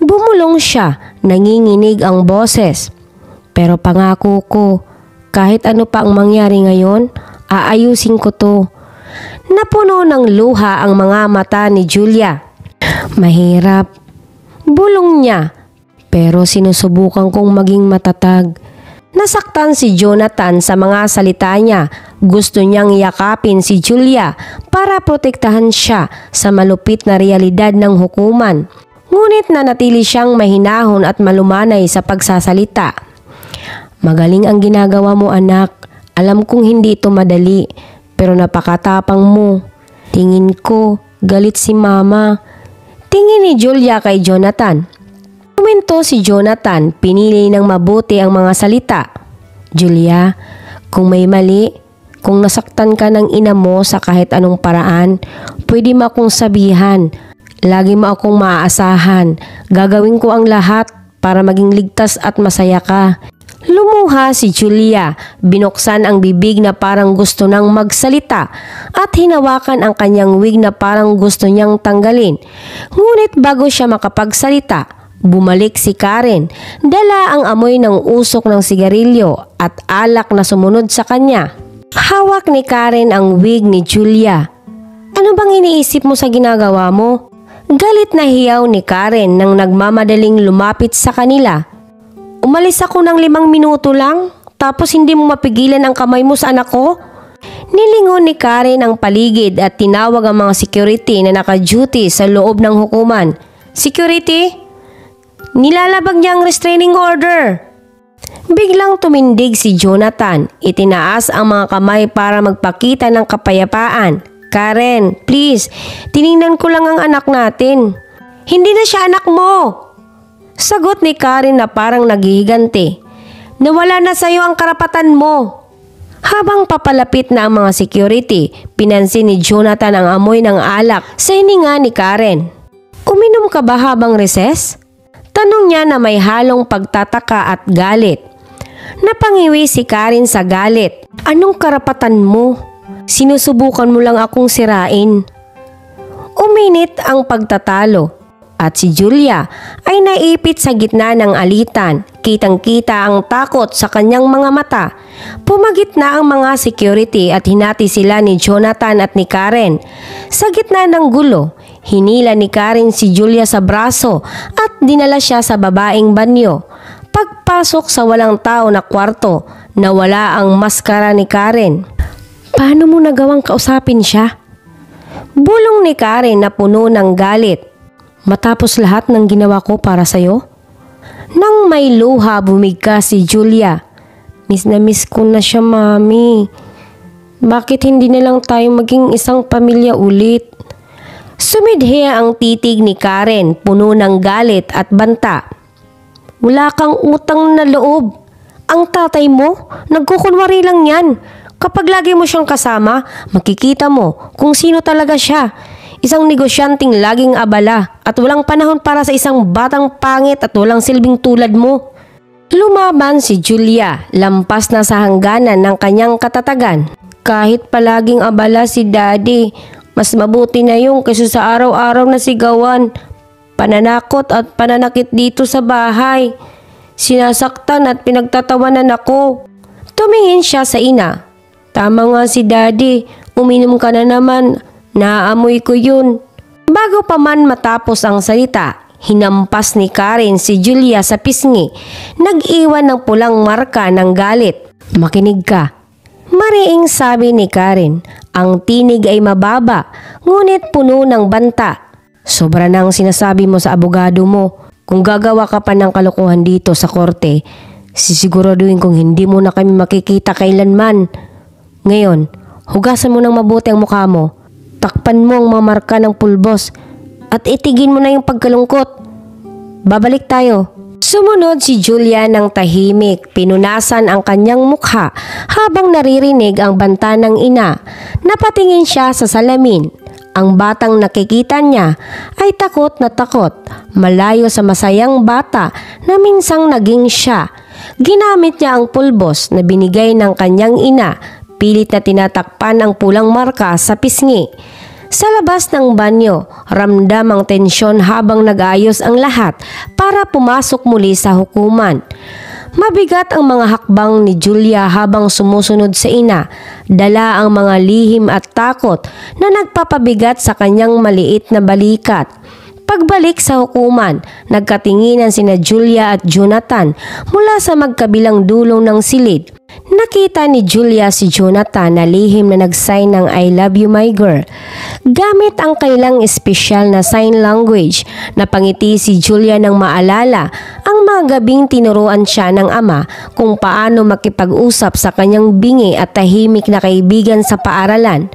Bumulong siya, nanginginig ang boses. "Pero pangako ko, kahit ano pa ang mangyari ngayon, aayusin ko to." Napuno ng luha ang mga mata ni Julia. "Mahirap," bulong niya. "Pero sinusubukan kong maging matatag." Nasaktan si Jonathan sa mga salita niya. Gusto niyang yakapin si Julia para protektahan siya sa malupit na realidad ng hukuman. Ngunit nanatili siyang mahinahon at malumanay sa pagsasalita. Magaling ang ginagawa mo, anak. Alam kong hindi ito madali, pero napakatapang mo. Tingin ko, galit si mama. Tingin ni Julia kay Jonathan. Kuminto si Jonathan, pinili ng mabuti ang mga salita. Julia, kung may mali, kung nasaktan ka ng ina mo sa kahit anong paraan, pwede mo akong sabihan. Lagi mo akong maaasahan. Gagawin ko ang lahat para maging ligtas at masaya ka. Lumuha si Julia, binuksan ang bibig na parang gusto nang magsalita at hinawakan ang kanyang wig na parang gusto niyang tanggalin. Ngunit bago siya makapagsalita, bumalik si Karen, dala ang amoy ng usok ng sigarilyo at alak na sumunod sa kanya. Hawak ni Karen ang wig ni Julia. Ano bang iniisip mo sa ginagawa mo? Galit na hiyaw ni Karen nang nagmamadaling lumapit sa kanila. Umalis ako ng 5 minuto lang, tapos hindi mo mapigilan ang kamay mo sa anak ko? Nilingon ni Karen ang paligid at tinawag ang mga security na naka-duty sa loob ng hukuman. Security? Nilalabag niya ang restraining order. Biglang tumindig si Jonathan. Itinaas ang mga kamay para magpakita ng kapayapaan. Karen, please, tiningnan ko lang ang anak natin. Hindi na siya anak mo. Sagot ni Karen na parang naghihiganti. Nawala na sa'yo ang karapatan mo. Habang papalapit na ang mga security, pinansin ni Jonathan ang amoy ng alak sa hininga ni Karen. Uminom ka ba habang recess? Tanong niya na may halong pagtataka at galit. Napangiwi si Karen sa galit. Anong karapatan mo? Sinusubukan mo lang akong sirain. Uminit ang pagtatalo at si Julia ay naipit sa gitna ng alitan. Kitang-kita ang takot sa kanyang mga mata. Pumagit na ang mga security at hinati sila ni Jonathan at ni Karen. Sa gitna ng gulo, hinila ni Karen si Julia sa braso at dinala siya sa babaeng banyo. Pagpasok sa walang tao na kwarto, nawala ang maskara ni Karen. Paano mo nagawang kausapin siya? Bulong ni Karen na puno ng galit. Matapos lahat ng ginawa ko para sa'yo? Nang may luha, bumigkas si Julia. Miss na miss ko na siya, mami. Bakit hindi na lang tayo maging isang pamilya ulit? Sumidhi ang titig ni Karen, puno ng galit at banta. Wala kang utang na loob. Ang tatay mo, nagkukunwari lang yan. Kapag lagi mo siyang kasama, makikita mo kung sino talaga siya. Isang negosyanteng laging abala at walang panahon para sa isang batang pangit at walang silbing tulad mo. Lumaban si Julia, lampas na sa hangganan ng kanyang katatagan. Kahit palaging abala si Daddy, mas mabuti na yung kaysa sa araw-araw na sigawan, pananakot at pananakit dito sa bahay. Sinasaktan at pinagtatawanan ako. Tumingin siya sa ina. Tama nga si Daddy, uminom ka na naman, naamoy ko yun. Bago pa man matapos ang salita, hinampas ni Karen si Julia sa pisngi, nag-iwan ng pulang marka ng galit. Makinig ka. Mariing sabi ni Karen, ang tinig ay mababa, ngunit puno ng banta. Sobra nang sinasabi mo sa abogado mo. Kung gagawa ka pa ng kalokohan dito sa korte, sisiguraduhin kong hindi mo na kami makikita kailanman. Ngayon, hugasan mo ng mabuti ang mukha mo. Takpan mo ang mga marka ng pulbos at itigin mo na yung pagkalungkot. Babalik tayo. Sumunod si Julia ng tahimik, pinunasan ang kanyang mukha habang naririnig ang banta ng ina. Napatingin siya sa salamin. Ang batang nakikita niya ay takot na takot, malayo sa masayang bata na minsang naging siya. Ginamit niya ang pulbos na binigay ng kanyang ina. Pilit na tinatakpan ang pulang marka sa pisngi. Sa labas ng banyo, ramdam ang tensyon habang nag-ayos ang lahat para pumasok muli sa hukuman. Mabigat ang mga hakbang ni Julia habang sumusunod sa ina. Dala ang mga lihim at takot na nagpapabigat sa kanyang maliit na balikat. Pagbalik sa hukuman, nagkatinginan sina Julia at Jonathan mula sa magkabilang dulong ng silid. nakita ni Julia si Jonathan na lihim na nag-sign ng I love you my girl. Gamit ang kailang espesyal na sign language, napangiti si Julia nang maalala ang mga gabing tinuruan siya ng ama kung paano makipag-usap sa kanyang bingi at tahimik na kaibigan sa paaralan.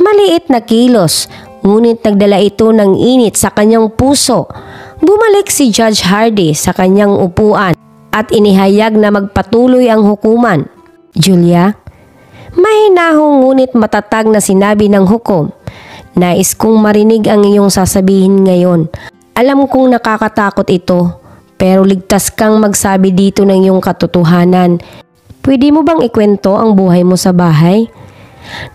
Maliit na kilos, ngunit nagdala ito ng init sa kanyang puso. Bumalik si Judge Hardy sa kanyang upuan at inihayag na magpatuloy ang hukuman. Julia, mahinahong ngunit matatag na sinabi ng hukom. Nais kong marinig ang iyong sasabihin ngayon. Alam kong nakakatakot ito, pero ligtas kang magsabi dito ng iyong katotohanan. Pwede mo bang ikwento ang buhay mo sa bahay?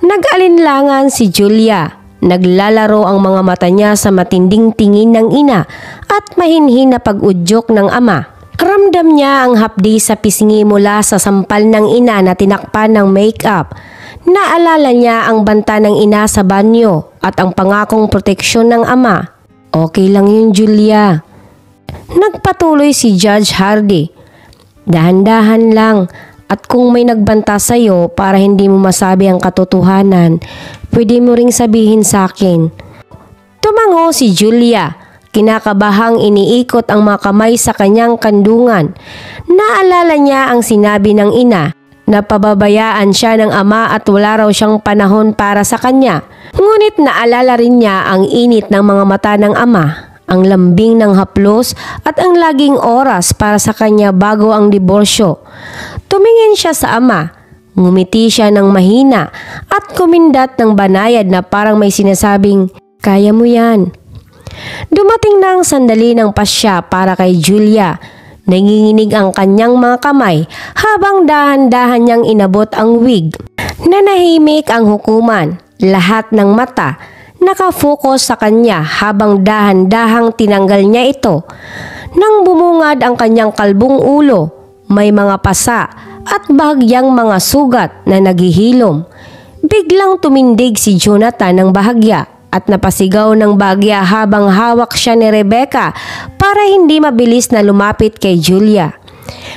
Nag-alinlangan si Julia. Naglalaro ang mga mata niya sa matinding tingin ng ina at mahinhin na pag-udyok ng ama. Ramdam niya ang hapdi sa pisngi mula sa sampal ng ina na tinakpan ng make-up. Naalala niya ang banta ng ina sa banyo at ang pangakong proteksyon ng ama. Okay lang yun, Julia. Nagpatuloy si Judge Hardy. Dahan-dahan lang, at kung may nagbanta sa'yo para hindi mo masabi ang katotohanan, pwede mo ring sabihin sa akin. Tumango si Julia. Kinakabahang iniikot ang mga kamay sa kanyang kandungan. Naalala niya ang sinabi ng ina na pababayaan siya ng ama at wala raw siyang panahon para sa kanya. Ngunit naalala rin niya ang init ng mga mata ng ama, ang lambing ng haplos at ang laging oras para sa kanya bago ang diborsyo. Tumingin siya sa ama. Ngumiti siya ng mahina at kumindat ng banayad na parang may sinasabing, "Kaya mo yan." Dumating na ang sandali ng pasya para kay Julia. Nanginginig ang kanyang mga kamay habang dahan-dahan niyang inabot ang wig. Nanahimik ang hukuman. Lahat ng mata nakafocus sa kanya habang dahan-dahang tinanggal niya ito. Nang bumungad ang kanyang kalbong ulo, may mga pasa at bahagyang mga sugat na naghihilom. Biglang tumindig si Jonathan ng bahagya at napasigaw ng bagya habang hawak siya ni Rebecca para hindi mabilis na lumapit kay Julia.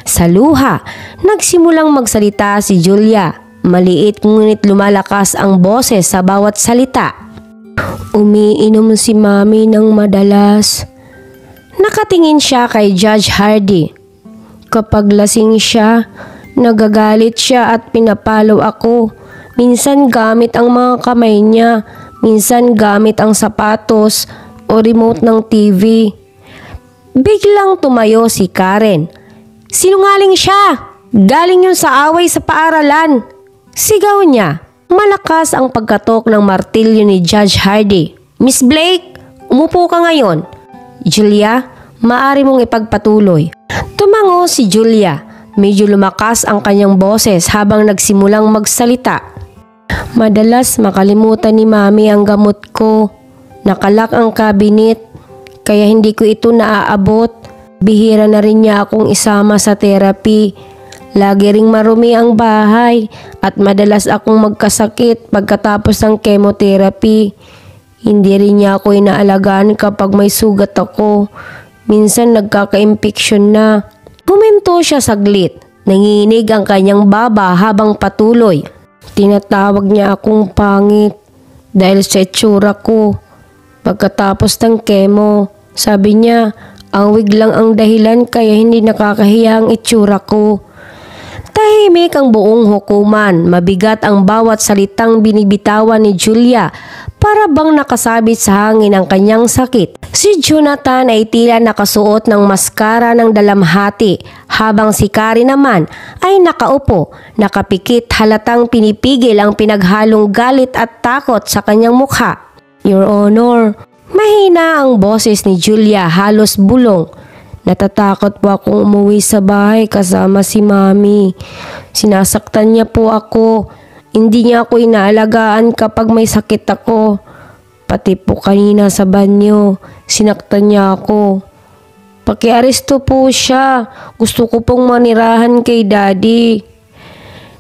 Sa luha, nagsimulang magsalita si Julia. Maliit ngunit lumalakas ang boses sa bawat salita. Umiinom si Mami ng madalas. Nakatingin siya kay Judge Hardy. Kapag lasing siya, nagagalit siya at pinapalo ako. Minsan gamit ang mga kamay niya. Minsan gamit ang sapatos o remote ng TV. Biglang tumayo si Karen. Sinungaling siya! Galing yun sa away sa paaralan! Sigaw niya. Malakas ang pagkatok ng martilyo ni Judge Hardy. Miss Blake, umupo ka ngayon. Julia, maaari mong ipagpatuloy. Tumango si Julia. Medyo lumakas ang kanyang boses habang nagsimulang magsalita. Madalas makalimutan ni Mami ang gamot ko. Nakalak ang cabinet, kaya hindi ko ito naaabot. Bihira na rin niya akong isama sa therapy. Lagi ring marumi ang bahay at madalas akong magkasakit pagkatapos ng chemotherapy. Hindi rin niya ako inaalagaan kapag may sugat ako. Minsan nagkaka-impeksyon na. Huminto siya saglit. Nanginginig ang kanyang baba habang patuloy. Tinatawag niya akong pangit dahil sa itsura ko. Pagkatapos ng chemo, sabi niya, ang wig lang ang dahilan kaya hindi nakakahiya ang itsura ko. Tahimik ang buong hukuman. Mabigat ang bawat salitang binibitawan ni Julia para bang nakasabit sa hangin ang kanyang sakit. Si Jonathan ay tila nakasuot ng maskara ng dalamhati habang si Karen naman ay nakaupo, nakapikit halatang pinipigil ang pinaghalong galit at takot sa kanyang mukha. Your Honor, mahina ang boses ni Julia halos bulong. Natatakot po akong umuwi sa bahay kasama si Mami. Sinasaktan niya po ako. Hindi niya ako inaalagaan kapag may sakit ako. Pati po kanina sa banyo, sinaktan niya ako. Pakiaresto po siya. Gusto ko pong manirahan kay Daddy.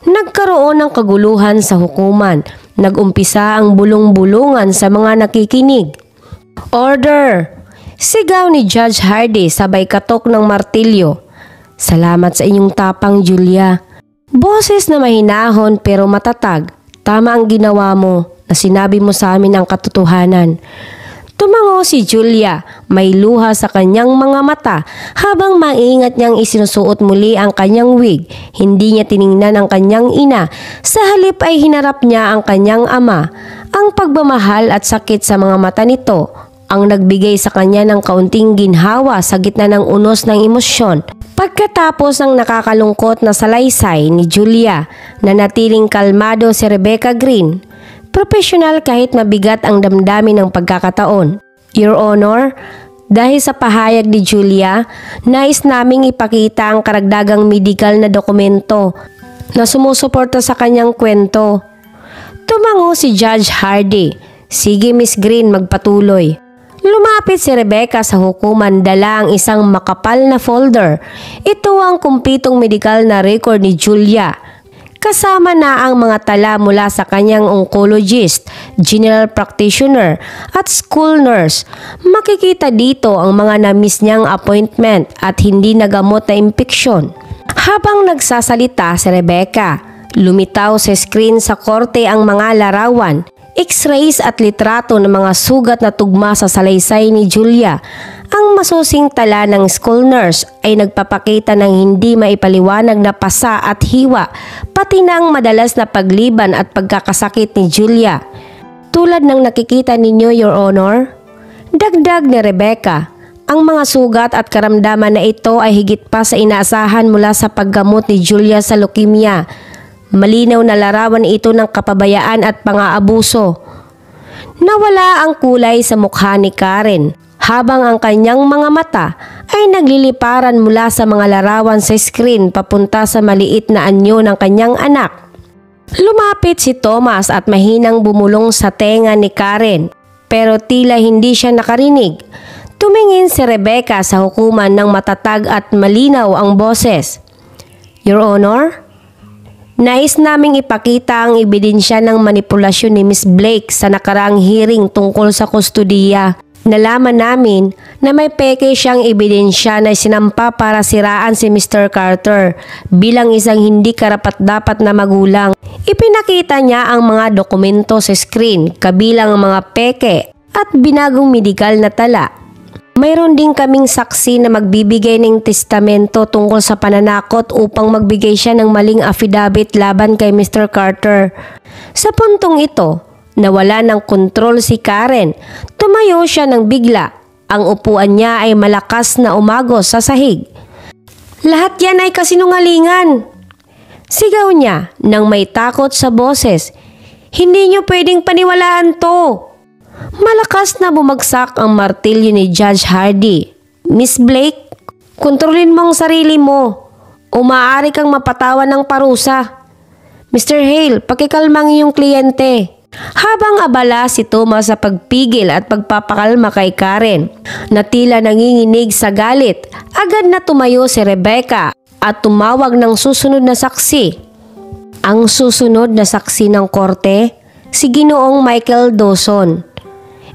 Nagkaroon ng kaguluhan sa hukuman. Nagumpisa ang bulong-bulungan sa mga nakikinig. Order! Sigaw ni Judge Hardy sabay katok ng martilyo. Salamat sa inyong tapang, Julia. Boses na mahinahon pero matatag. Tama ang ginawa mo na sinabi mo sa amin ang katotohanan. Tumango si Julia, may luha sa kanyang mga mata habang maingat niyang isinusuot muli ang kanyang wig. Hindi niya tiningnan ang kanyang ina, sa halip ay hinarap niya ang kanyang ama. Ang pagmamahal at sakit sa mga mata nito ang nagbigay sa kanya ng kaunting ginhawa sa gitna ng unos ng emosyon. Pagkatapos ng nakakalungkot na salaysay ni Julia, nanatiling kalmado si Rebecca Green. Profesional kahit mabigat ang damdamin ng pagkakataon. Your Honor, dahil sa pahayag ni Julia, nais naming ipakita ang karagdagang medikal na dokumento na sumusuporta sa kanyang kwento. Tumango si Judge Hardy. Sige Miss Green, magpatuloy. Lumapit si Rebecca sa hukuman, dala ang isang makapal na folder. Ito ang kumpletong medikal na record ni Julia. Kasama na ang mga tala mula sa kanyang oncologist, general practitioner at school nurse. Makikita dito ang mga na-miss niyang appointment at hindi nagamot na impeksyon. Habang nagsasalita si Rebecca, lumitaw sa screen sa korte ang mga larawan, X-rays at litrato ng mga sugat na tugma sa salaysay ni Julia. Ang masusing tala ng school nurse ay nagpapakita ng hindi maipaliwanag na pasa at hiwa, pati na ang madalas na pagliban at pagkakasakit ni Julia. Tulad ng nakikita ninyo, Your Honor, dagdag ni Rebecca, ang mga sugat at karamdaman na ito ay higit pa sa inaasahan mula sa paggamot ni Julia sa leukemia. Malinaw na larawan ito ng kapabayaan at pang-aabuso. Nawala ang kulay sa mukha ni Karen, habang ang kanyang mga mata ay nagliliparan mula sa mga larawan sa screen papunta sa maliit na anyo ng kanyang anak. Lumapit si Thomas at mahinang bumulong sa tenga ni Karen, pero tila hindi siya nakarinig. Tumingin si Rebecca sa hukuman ng matatag at malinaw ang boses. Your Honor, nais naming ipakita ang ebidensya ng manipulasyon ni Miss Blake sa nakaraang hearing tungkol sa kustudiya. Nalaman namin na may peke siyang ebidensya na sinampa para siraan si Mr. Carter bilang isang hindi karapat-dapat na magulang. Ipinakita niya ang mga dokumento sa screen, kabilang ang mga peke at binagong medikal na tala. Mayroon din kaming saksi na magbibigay ng testamento tungkol sa pananakot upang magbigay siya ng maling affidavit laban kay Mr. Carter. Sa puntong ito, nawala ng kontrol si Karen. Tumayo siya ng bigla. Ang upuan niya ay malakas na umagos sa sahig. Lahat yan ay kasinungalingan! Sigaw niya nang may takot sa boses. Hindi niyo pwedeng paniwalaan to! Malakas na bumagsak ang martilyo ni Judge Hardy. Miss Blake, kontrolin mo ang sarili mo o maaari kang mapatawan ng parusa. Mr. Hale, pakikalma ang iyong kliyente. Habang abala si Thomas sa pagpigil at pagpapakalma kay Karen, na tila nanginginig sa galit, agad na tumayo si Rebecca at tumawag ng susunod na saksi. Ang susunod na saksi ng korte, si Ginoong Michael Dawson.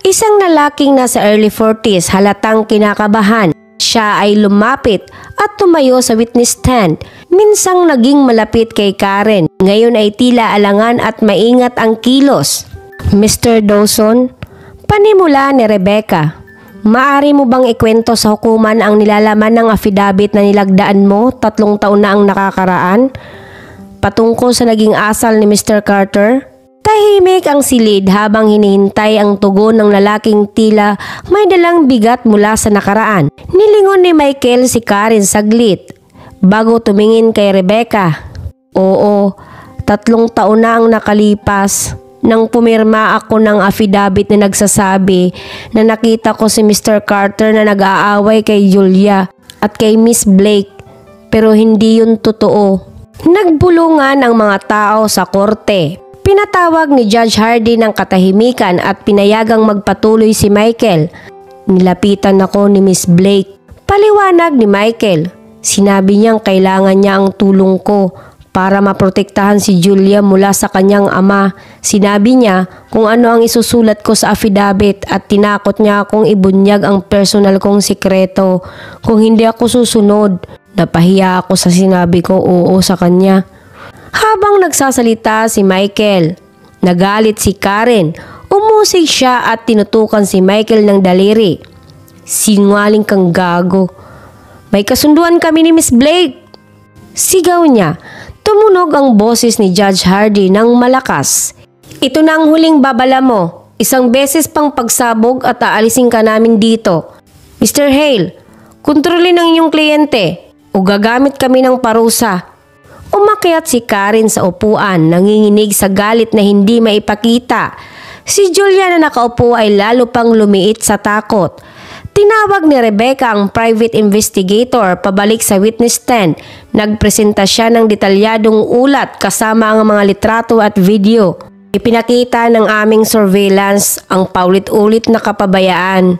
Isang lalaking nasa early 40s, halatang kinakabahan. Siya ay lumapit at tumayo sa witness stand. Minsang naging malapit kay Karen. Ngayon ay tila alangan at maingat ang kilos. Mr. Dawson, panimula ni Rebecca. Maari mo bang ikwento sa hukuman ang nilalaman ng affidavit na nilagdaan mo 3 taon na ang nakakaraan? Patungkol sa naging asal ni Mr. Carter? Tahimik ang silid habang hinihintay ang tugon ng lalaking tila may dalang bigat mula sa nakaraan. Nilingon ni Michael si Karen saglit bago tumingin kay Rebecca. Oo, 3 taon na ang nakalipas nang pumirma ako ng affidavit na nagsasabi na nakita ko si Mr. Carter na nag-aaway kay Julia at kay Miss Blake, pero hindi yun totoo. Nagbulungan ang mga tao sa korte. Pinatawag ni Judge Hardy ng katahimikan at pinayagang magpatuloy si Michael. Nilapitan ako ni Miss Blake. Paliwanag ni Michael. Sinabi niyang kailangan niya ang tulong ko para maprotektahan si Julia mula sa kanyang ama. Sinabi niya kung ano ang isusulat ko sa affidavit at tinakot niya akong ibunyag ang personal kong sikreto. Kung hindi ako susunod, napahiya ako sa sinabi ko oo sa kanya. Habang nagsasalita si Michael, nagalit si Karen. Umusig siya at tinutukan si Michael ng daliri. Sinungaling kang gago. May kasunduan kami ni Miss Blake. Sigaw niya. Tumunog ang boses ni Judge Hardy ng malakas. Ito na ang huling babala mo. Isang beses pang pagsabog at aalisin ka namin dito. Mr. Hale, kontrolin ang inyong kliyente o gagamit kami ng parusa. Umakyat si Karen sa upuan, nanginginig sa galit na hindi maipakita. Si Julia na nakaupo ay lalo pang lumiit sa takot. Tinawag ni Rebecca ang private investigator pabalik sa witness stand. Nagpresenta siya ng detalyadong ulat kasama ang mga litrato at video. Ipinakita ng aming surveillance ang paulit-ulit na kapabayaan.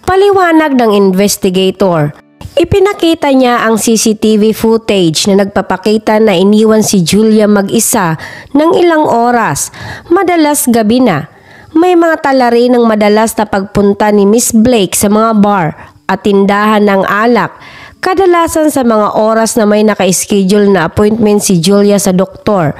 Paliwanag ng investigator. Ipinakita niya ang CCTV footage na nagpapakita na iniwan si Julia mag-isa ng ilang oras, madalas gabi na. May mga tala rin ng madalas na pagpunta ni Miss Blake sa mga bar at tindahan ng alak, kadalasan sa mga oras na may naka-schedule na appointment si Julia sa doktor.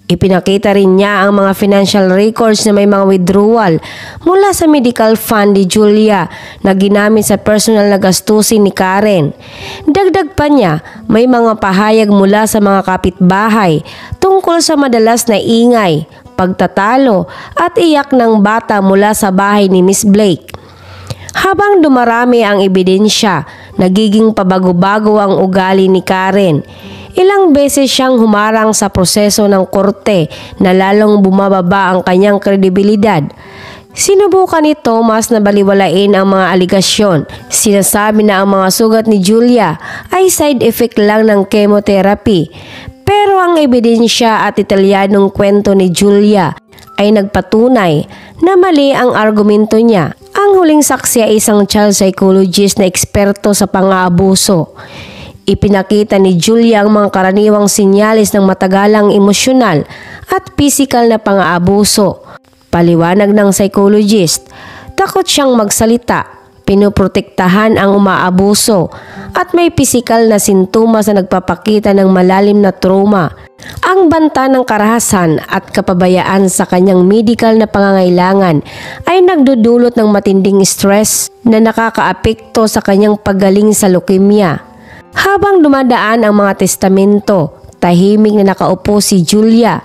Ipinakita rin niya ang mga financial records na may mga withdrawal mula sa medical fund ni Julia na ginamit sa personal na gastusin ni Karen. Dagdag pa niya, may mga pahayag mula sa mga kapitbahay tungkol sa madalas na ingay, pagtatalo at iyak ng bata mula sa bahay ni Miss Blake. Habang dumarami ang ebidensya, nagiging pabago-bago ang ugali ni Karen. Ilang beses siyang humarang sa proseso ng korte na lalong bumababa ang kanyang kredibilidad. Sinubukan ni Thomas na baliwalain ang mga aligasyon. Sinasabi na ang mga sugat ni Julia ay side effect lang ng chemotherapy. Pero ang ebidensya at detalyadong kwento ni Julia ay nagpatunay na mali ang argumento niya. Ang huling saksi ay isang child psychologist na eksperto sa pang-aabuso. Ipinakita ni Julia ang mga karaniwang sinyalis ng matagalang emosyonal at pisikal na pang-aabuso. Paliwanag ng psychologist, takot siyang magsalita, pinoprotektahan ang umaabuso, at may pisikal na sintomas na nagpapakita ng malalim na trauma. Ang banta ng karahasan at kapabayaan sa kanyang medical na pangangailangan ay nagdudulot ng matinding stress na nakakaapekto sa kanyang paggaling sa leukemia. Habang dumadaan ang mga testamento, tahimik na nakaupo si Julia,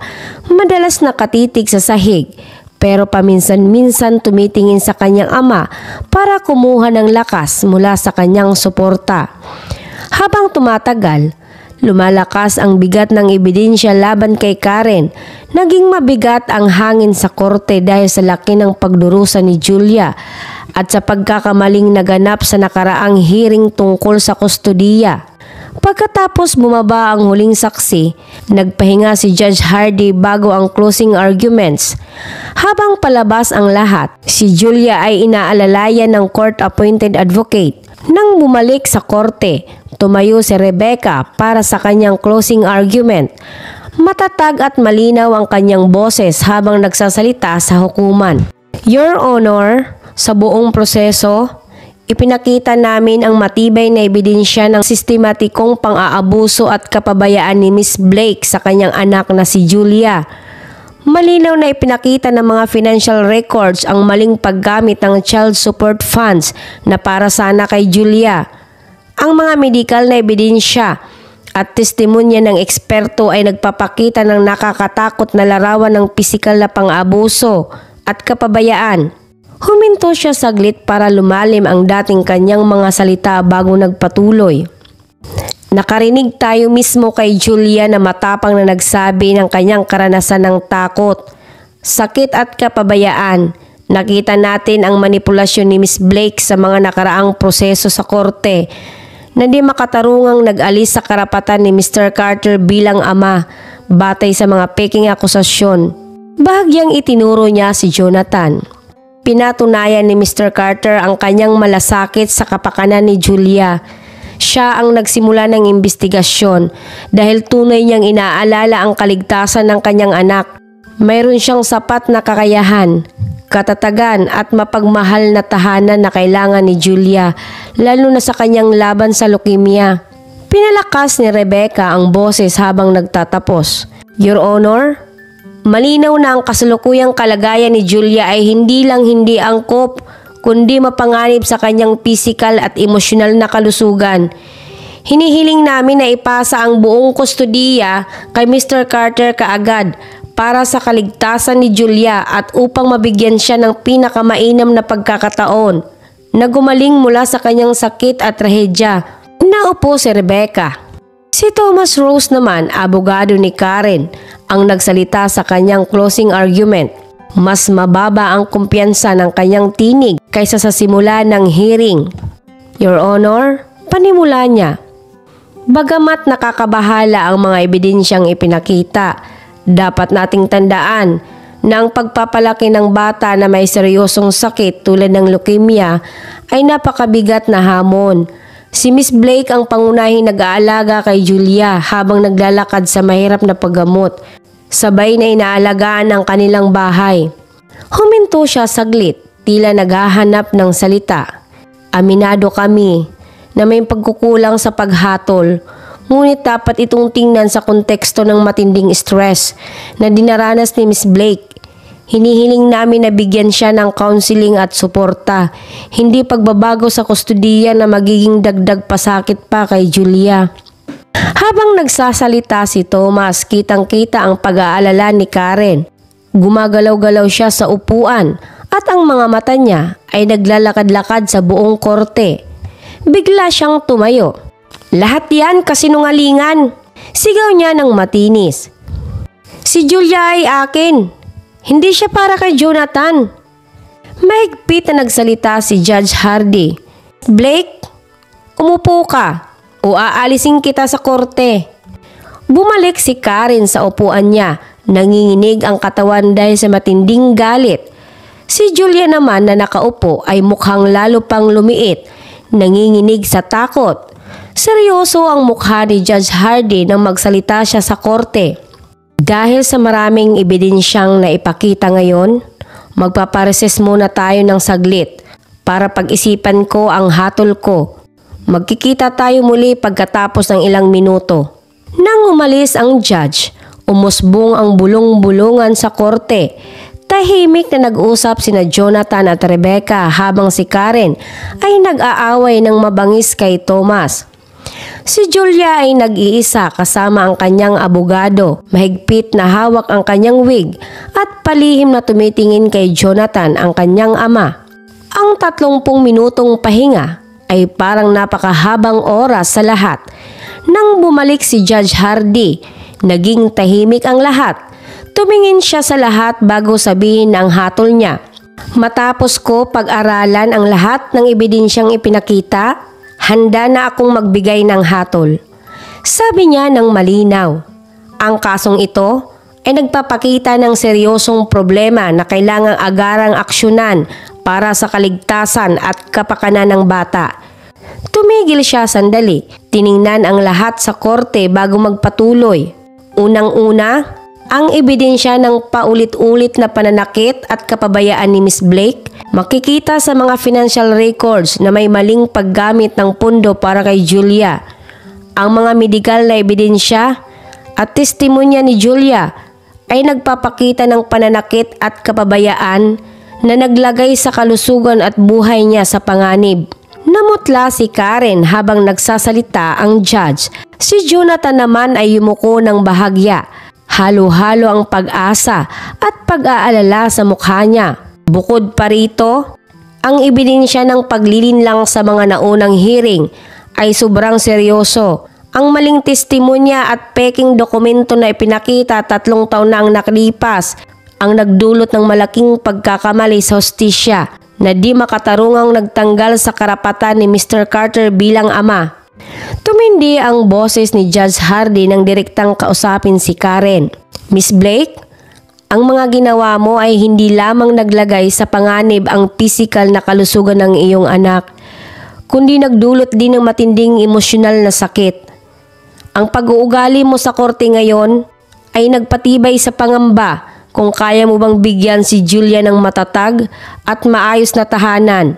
madalas nakatitig sa sahig, pero paminsan-minsan tumitingin sa kanyang ama para kumuha ng lakas mula sa kanyang suporta. Habang tumatagal, lumalakas ang bigat ng ebidensya laban kay Karen. Naging mabigat ang hangin sa korte dahil sa laki ng pagdurusa ni Julia at sa pagkakamaling naganap sa nakaraang hearing tungkol sa kustodiya. Pagkatapos bumaba ang huling saksi, nagpahinga si Judge Hardy bago ang closing arguments. Habang palabas ang lahat, si Julia ay inaalalayan ng court-appointed advocate. Nang bumalik sa korte, tumayo si Rebecca para sa kanyang closing argument. Matatag at malinaw ang kanyang boses habang nagsasalita sa hukuman. Your Honor, sa buong proseso, ipinakita namin ang matibay na ebidensya ng sistematikong pang-aabuso at kapabayaan ni Miss Blake sa kanyang anak na si Julia. Malinaw na ipinakita ng mga financial records ang maling paggamit ng child support funds na para sana kay Julia. Ang mga medical na ebidensya at testimonya ng eksperto ay nagpapakita ng nakakatakot na larawan ng pisikal na pang-abuso at kapabayaan. Huminto siya saglit para lumalim ang dating kanyang mga salita bago nagpatuloy. Nakarinig tayo mismo kay Julia na matapang na nagsabi ng kanyang karanasan ng takot, sakit at kapabayaan. Nakita natin ang manipulasyon ni Miss Blake sa mga nakaraang proseso sa korte na di makatarungang nag-alis sa karapatan ni Mr. Carter bilang ama batay sa mga peking akusasyon. Bahagyang itinuro niya si Jonathan. Pinatunayan ni Mr. Carter ang kanyang malasakit sa kapakanan ni Julia. Siya ang nagsimula ng investigasyon dahil tunay niyang inaalala ang kaligtasan ng kanyang anak. Mayroon siyang sapat na kakayahan, katatagan at mapagmahal na tahanan na kailangan ni Julia, lalo na sa kanyang laban sa leukemia. Pinalakas ni Rebecca ang boses habang nagtatapos. Your Honor, malinaw na ang kasalukuyang kalagayan ni Julia ay hindi lang hindi angkop, kundi mapanganib sa kanyang pisikal at emosyonal na kalusugan. Hinihiling namin na ipasa ang buong kustudiya kay Mr. Carter kaagad para sa kaligtasan ni Julia at upang mabigyan siya ng pinakamainam na pagkakataon na gumaling mula sa kanyang sakit at trahedya. Naupo si Rebecca. Si Thomas Rose naman, abogado ni Karen, ang nagsalita sa kanyang closing argument. Mas mababa ang kumpiyansa ng kanyang tinig kaysa sa simula ng hearing. Your Honor, panimula niya. Bagamat nakakabahala ang mga ebidensyang ipinakita, dapat nating tandaan na ang pagpapalaki ng bata na may seryosong sakit tulad ng leukemia ay napakabigat na hamon. Si Miss Blake ang pangunahing nag-aalaga kay Julia habang naglalakad sa mahirap na paggamot. Sabay na inaalagaan ang kanilang bahay. Huminto siya saglit, tila naghahanap ng salita. Aminado kami na may pagkukulang sa paghatol, ngunit dapat itong tingnan sa konteksto ng matinding stress na dinaranas ni Miss Blake. Hinihiling namin na bigyan siya ng counseling at suporta, hindi pagbabago sa kustudiya na magiging dagdag pasakit pa kay Julia. Habang nagsasalita si Thomas, kitang-kita ang pag-aalala ni Karen. Gumagalaw-galaw siya sa upuan at ang mga mata niya ay naglalakad-lakad sa buong korte. Bigla siyang tumayo. Lahat yan kasinungalingan, sigaw niya ng matinis. Si Julia ay akin. Hindi siya para kay Jonathan. Mahigpit na nagsalita si Judge Hardy. Blake, umupo ka o aalisin kita sa korte. Bumalik si Karen sa upuan niya. Nanginginig ang katawan dahil sa matinding galit. Si Julia naman na nakaupo ay mukhang lalo pang lumiit. Nanginginig sa takot. Seryoso ang mukha ni Judge Hardy nang magsalita siya sa korte. Dahil sa maraming ebidensyang naipakita ngayon, magpapareses muna tayo ng saglit para pag-isipan ko ang hatol ko. Magkikita tayo muli pagkatapos ng ilang minuto. Nang umalis ang judge, umusbong ang bulong-bulungan sa korte. Tahimik na nag-usap sina Jonathan at Rebecca habang si Karen ay nag-aaway ng mabangis kay Thomas. Si Julia ay nag-iisa kasama ang kanyang abogado. Mahigpit na hawak ang kanyang wig at palihim na tumitingin kay Jonathan ang kanyang ama. Ang 30 minutong pahinga ay parang napakahabang oras sa lahat. Nang bumalik si Judge Hardy, naging tahimik ang lahat. Tumingin siya sa lahat bago sabihin ang hatol niya. Matapos ko pag-aralan ang lahat ng ebidensyang ipinakita, handa na akong magbigay ng hatol. Sabi niya ng malinaw. Ang kasong ito ay nagpapakita ng seryosong problema na kailangang agarang aksyonan para sa kaligtasan at kapakanan ng bata. Tumigil siya sandali. Tiningnan ang lahat sa korte bago magpatuloy. Unang-una, ang ebidensya ng paulit-ulit na pananakit at kapabayaan ni Miss Blake. Makikita sa mga financial records na may maling paggamit ng pundo para kay Julia. Ang mga medikal na ebidensya at testimonya ni Julia ay nagpapakita ng pananakit at kapabayaan na naglagay sa kalusugan at buhay niya sa panganib. Namutla si Karen habang nagsasalita ang judge. Si Jonathan naman ay yumuko ng bahagya. Halo-halo ang pag-asa at pag-aalala sa mukha niya. Bukod pa rito, ang ebidensya ng paglilinlang sa mga naunang hearing ay sobrang seryoso. Ang maling testimonya at peking dokumento na ipinakita 3 taon na ang nakalipas ang nagdulot ng malaking pagkakamali sa hustisya na di makatarungang nagtanggal sa karapatan ni Mr. Carter bilang ama. Tumindi ang boses ni Judge Hardy nang direktang kausapin si Karen. Miss Blake, ang mga ginawa mo ay hindi lamang naglagay sa panganib ang pisikal na kalusugan ng iyong anak, kundi nagdulot din ng matinding emosyonal na sakit. Ang pag-uugali mo sa korte ngayon ay nagpatibay sa pangamba kung kaya mo bang bigyan si Julia ng matatag at maayos na tahanan.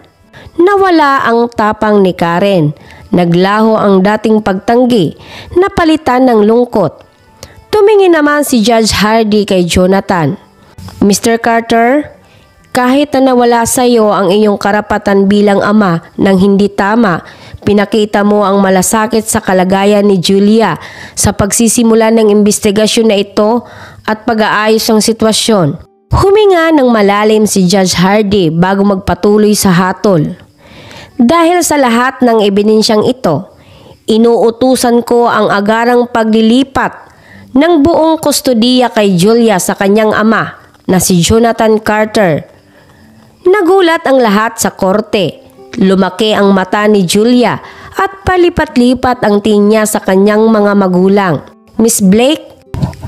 Nawala ang tapang ni Karen. Naglaho ang dating pagtanggi, napalitan ng lungkot. Tumingin naman si Judge Hardy kay Jonathan. Mr. Carter, kahit na nawala sa iyo ang iyong karapatan bilang ama ng hindi tama, pinakita mo ang malasakit sa kalagayan ni Julia sa pagsisimula ng investigasyon na ito at pag-aayos ng sitwasyon. Huminga ng malalim si Judge Hardy bago magpatuloy sa hatol. Dahil sa lahat ng ebidensyang ito, inuutusan ko ang agarang paglilipat ng buong kustodiya kay Julia sa kanyang ama na si Jonathan Carter. Nagulat ang lahat sa korte. Lumaki ang mata ni Julia at palipat-lipat ang tingin niya sa kanyang mga magulang. Miss Blake,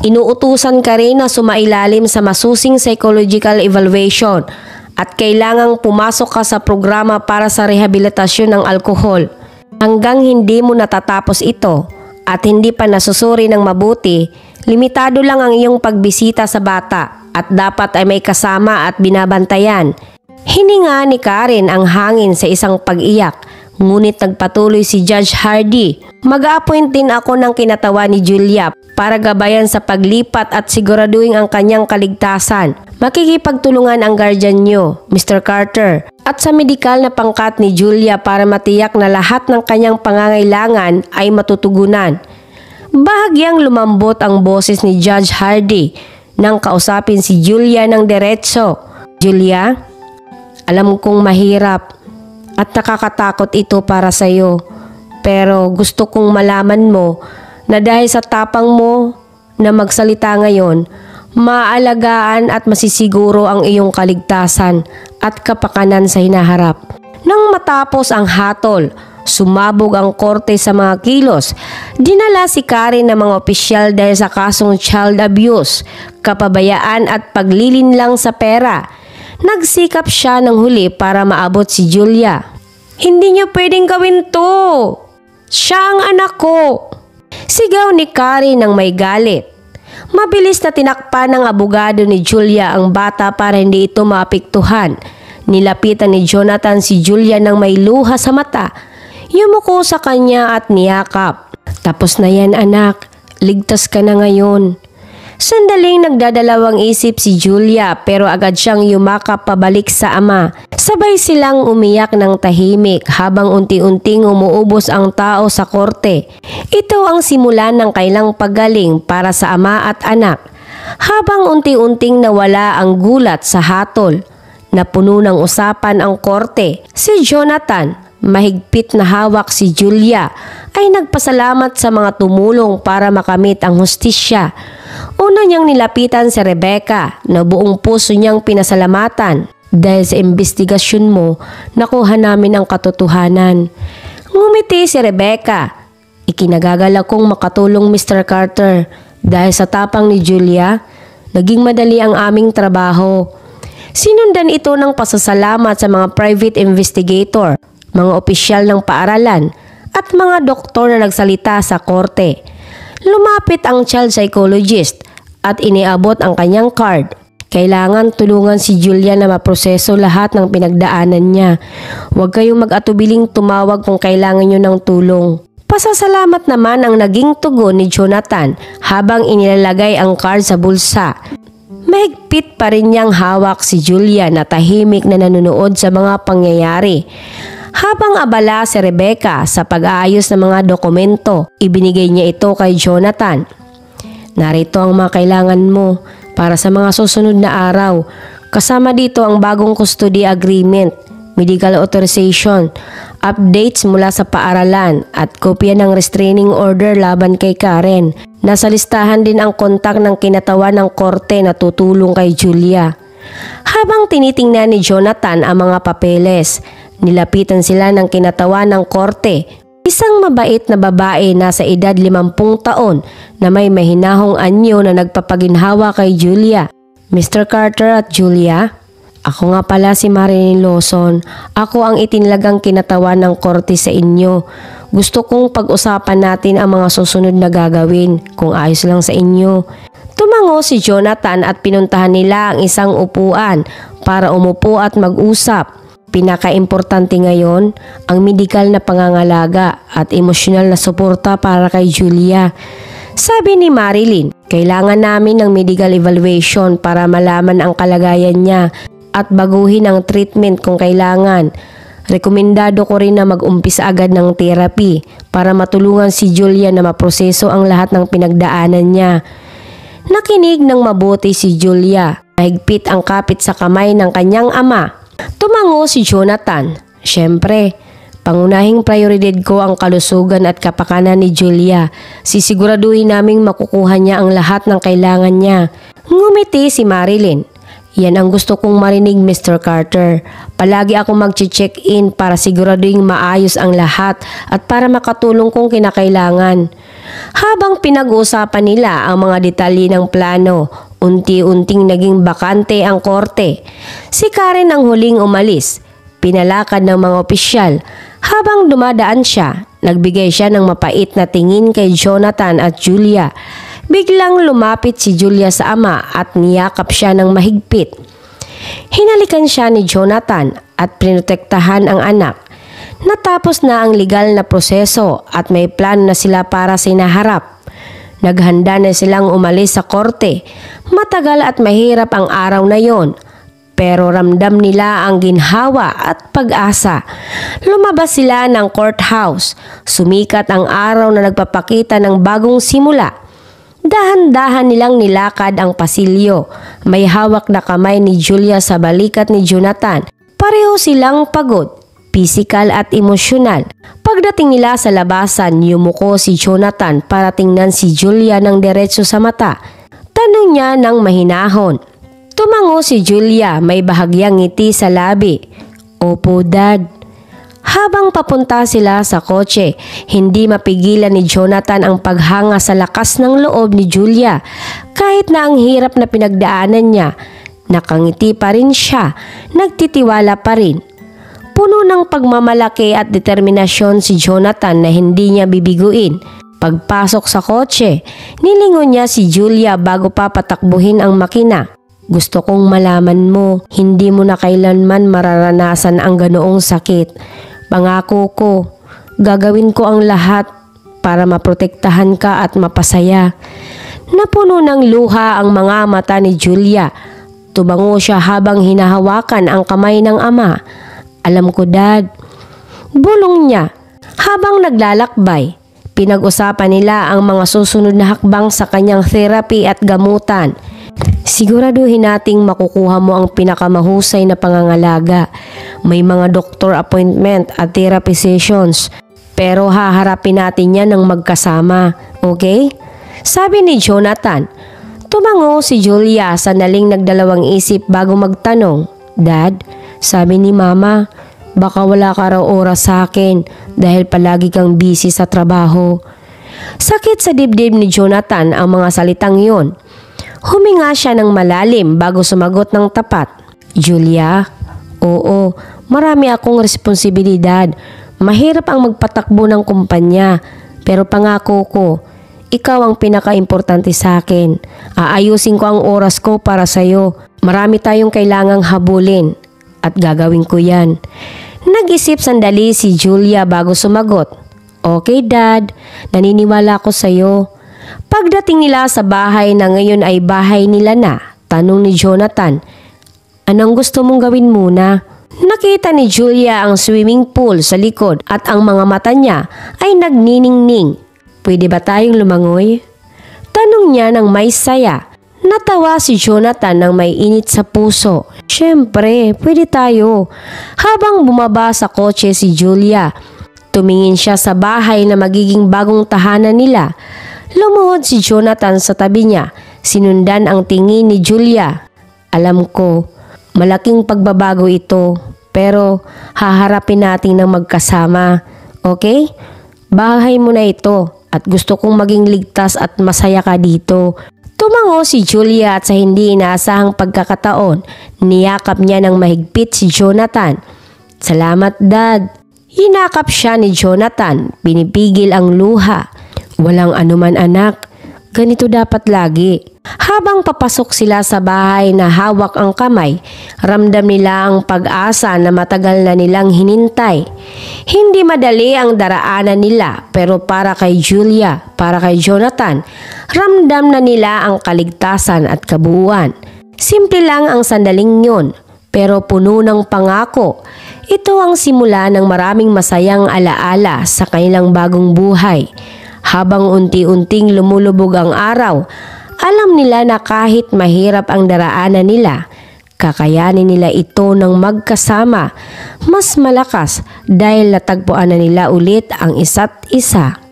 inuutusan ka rin na sumailalim sa masusing psychological evaluation at kailangang pumasok ka sa programa para sa rehabilitasyon ng alkohol. Hanggang hindi mo natatapos ito at hindi pa nasusuri ng mabuti, limitado lang ang iyong pagbisita sa bata at dapat ay may kasama at binabantayan. Hininga ni Karen ang hangin sa isang pag-iyak, ngunit nagpatuloy si Judge Hardy. Mag-a-appoint din ako ng kinatawa ni Julia para gabayan sa paglipat at siguraduhin ang kanyang kaligtasan. Makikipagtulungan ang guardian niyo, Mr. Carter, at sa medikal na pangkat ni Julia para matiyak na lahat ng kanyang pangangailangan ay matutugunan. Bahagyang lumambot ang boses ni Judge Hardy nang kausapin si Julia ng diretso. Julia, alam kong mahirap at nakakatakot ito para sa iyo, pero gusto kong malaman mo na dahil sa tapang mo na magsalita ngayon, maaalagaan at masisiguro ang iyong kaligtasan at kapakanan sa hinaharap. Nang matapos ang hatol, sumabog ang korte sa mga kilos. Dinala si Karen ng mga opisyal dahil sa kasong child abuse, kapabayaan at paglilinlang sa pera. Nagsikap siya ng huli para maabot si Julia. Hindi niyo pwedeng gawin to! Siya ang anak ko! Sigaw ni Karen ng may galit. Mabilis na tinakpan ng abogado ni Julia ang bata para hindi ito maapektuhan. Nilapitan ni Jonathan si Julia ng may luha sa mata. Yumuko sa kanya at niyakap. Tapos na yan anak, ligtas ka na ngayon. Sandaling nagdadalawang isip si Julia pero agad siyang yumakap pabalik sa ama. Sabay silang umiyak ng tahimik habang unti-unting umuubos ang tao sa korte. Ito ang simulan ng kailang paggaling para sa ama at anak. Habang unti-unting nawala ang gulat sa hatol, napuno ng usapan ang korte. Si Jonathan, mahigpit na hawak si Julia, ay nagpasalamat sa mga tumulong para makamit ang hustisya. Una niyang nilapitan si Rebecca na buong puso niyang pinasalamatan. Dahil sa investigasyon mo, nakuha namin ang katotohanan. Ngumiti si Rebecca. Ikinagagalak kong makatulong Mr. Carter. Dahil sa tapang ni Julia, naging madali ang aming trabaho. Sinundan ito ng pasasalamat sa mga private investigator, mga opisyal ng paaralan, at mga doktor na nagsalita sa korte. Lumapit ang child psychologist at iniabot ang kanyang card. Kailangan tulungan si Julia na maproseso lahat ng pinagdaanan niya. Huwag kayong mag-atubiling tumawag kung kailangan niyo ng tulong. Pasasalamat naman ang naging tugon ni Jonathan habang inilalagay ang card sa bulsa. Mahigpit pa rin niyang hawak si Julia na tahimik na nanonood sa mga pangyayari. Habang abala si Rebecca sa pag-aayos ng mga dokumento, ibinigay niya ito kay Jonathan. Narito ang mga kailangan mo para sa mga susunod na araw. Kasama dito ang bagong custody agreement, medical authorization, updates mula sa paaralan at kopya ng restraining order laban kay Karen. Nasa listahan din ang kontak ng kinatawan ng korte na tutulong kay Julia. Habang tinitingnan ni Jonathan ang mga papeles, nilapitan sila ng kinatawan ng korte. Isang mabait na babae nasa edad 50 taon na may mahinahong anyo na nagpapaginhawa kay Julia. Mr. Carter at Julia, ako nga pala si Marilyn Lawson. Ako ang itinalagang kinatawan ng korte sa inyo. Gusto kong pag-usapan natin ang mga susunod na gagawin kung ayos lang sa inyo. Tumango si Jonathan at pinuntahan nila ang isang upuan para umupo at mag-usap. Pinaka-importante ngayon ang medikal na pangangalaga at emosyonal na suporta para kay Julia. Sabi ni Marilyn, kailangan namin ng medical evaluation para malaman ang kalagayan niya at baguhin ang treatment kung kailangan. Rekomendado ko rin na mag-umpisa agad ng therapy para matulungan si Julia na maproseso ang lahat ng pinagdaanan niya. Nakinig ng mabuti si Julia. Mahigpit ang kapit sa kamay ng kanyang ama. Tumango si Jonathan. Siyempre, pangunahing prioridad ko ang kalusugan at kapakanan ni Julia. Sisiguraduhin naming makukuha niya ang lahat ng kailangan niya. Ngumiti si Marilyn. Yan ang gusto kong marinig, Mr. Carter. Palagi ako mag-check-in para siguraduhin maayos ang lahat at para makatulong kung kinakailangan. Habang pinag-uusapan nila ang mga detalye ng plano, unti-unting naging bakante ang korte. Si Karen ang huling umalis. Pinalakad ng mga opisyal. Habang dumadaan siya, nagbigay siya ng mapait na tingin kay Jonathan at Julia. Biglang lumapit si Julia sa ama at niyakap siya ng mahigpit. Hinalikan siya ni Jonathan at prinotektahan ang anak. Natapos na ang legal na proseso at may plano na sila para sa hinaharap. Naghanda na silang umalis sa korte. Matagal at mahirap ang araw na yon. Pero ramdam nila ang ginhawa at pag-asa. Lumabas sila ng courthouse. Sumikat ang araw na nagpapakita ng bagong simula. Dahan-dahan nilang nilakad ang pasilyo. May hawak na kamay ni Julia sa balikat ni Jonathan. Pareho silang pagod, pisikal at emosyonal. Pagdating nila sa labasan, yumuko si Jonathan para tingnan si Julia ng diretso sa mata. Tanong niya ng mahinahon. Tumango si Julia, may bahagyang ngiti sa labi. Opo, Dad. Habang papunta sila sa kotse, hindi mapigilan ni Jonathan ang paghanga sa lakas ng loob ni Julia. Kahit na ang hirap na pinagdaanan niya, nakangiti pa rin siya, nagtitiwala pa rin. Puno ng pagmamalaki at determinasyon si Jonathan na hindi niya bibiguin. Pagpasok sa kotse, nilingon niya si Julia bago pa patakbuhin ang makina. Gusto kong malaman mo, hindi mo na kailanman mararanasan ang ganoong sakit. Pangako ko, gagawin ko ang lahat para maprotektahan ka at mapasaya. Napuno ng luha ang mga mata ni Julia. Tubango siya habang hinahawakan ang kamay ng ama. Alam ko, Dad. Bulong niya. Habang naglalakbay, pinag-usapan nila ang mga susunod na hakbang sa kanyang therapy at gamutan. Siguraduhin nating makukuha mo ang pinakamahusay na pangangalaga. May mga doctor appointment at therapy sessions. Pero haharapin natin yan ng magkasama. Okay? Sabi ni Jonathan. Tumango si Julia, sandaling nagdalawang isip bago magtanong. Dad, sabi ni Mama, baka wala ka raw oras sa akin dahil palagi kang busy sa trabaho. Sakit sa dibdib ni Jonathan ang mga salitang yon. Huminga siya ng malalim bago sumagot ng tapat. Julia, oo, marami akong responsibilidad. Mahirap ang magpatakbo ng kumpanya. Pero pangako ko, ikaw ang pinaka-importante sa akin. Aayusin ko ang oras ko para sa'yo. Marami tayong kailangang habulin. At gagawin ko yan. Nag-isip sandali si Julia bago sumagot. Okay, Dad. Naniniwala ko sa'yo. Pagdating nila sa bahay na ngayon ay bahay nila na, tanong ni Jonathan, anong gusto mong gawin muna? Nakita ni Julia ang swimming pool sa likod at ang mga mata niya ay nagniningning. Pwede ba tayong lumangoy? Tanong niya ng may saya. Natawa si Jonathan ng may init sa puso. Siyempre, pwede tayo. Habang bumaba sa kotse si Julia, tumingin siya sa bahay na magiging bagong tahanan nila. Lumuhod si Jonathan sa tabi niya. Sinundan ang tingin ni Julia. Alam ko, malaking pagbabago ito. Pero haharapin natin ng magkasama. Okay? Bahay mo na ito at gusto kong maging ligtas at masaya ka dito. Tumango si Julia at sa hindi inaasahang pagkakataon, niyakap niya ng mahigpit si Jonathan. Salamat, Dad. Hinakap siya ni Jonathan. Pinipigil ang luha. Walang anuman, anak. Ganito dapat lagi. Habang papasok sila sa bahay na hawak ang kamay, ramdam nila ang pag-asa na matagal na nilang hinintay. Hindi madali ang daraanan nila, pero para kay Julia, para kay Jonathan, ramdam na nila ang kaligtasan at kabuuan. Simple lang ang sandaling yun, pero puno ng pangako. Ito ang simula ng maraming masayang alaala sa kanilang bagong buhay. Habang unti-unting lumulubog ang araw, alam nila na kahit mahirap ang daraanan nila, kakayanin nila ito ng magkasama, mas malakas dahil natagpuan na nila ulit ang isa't isa.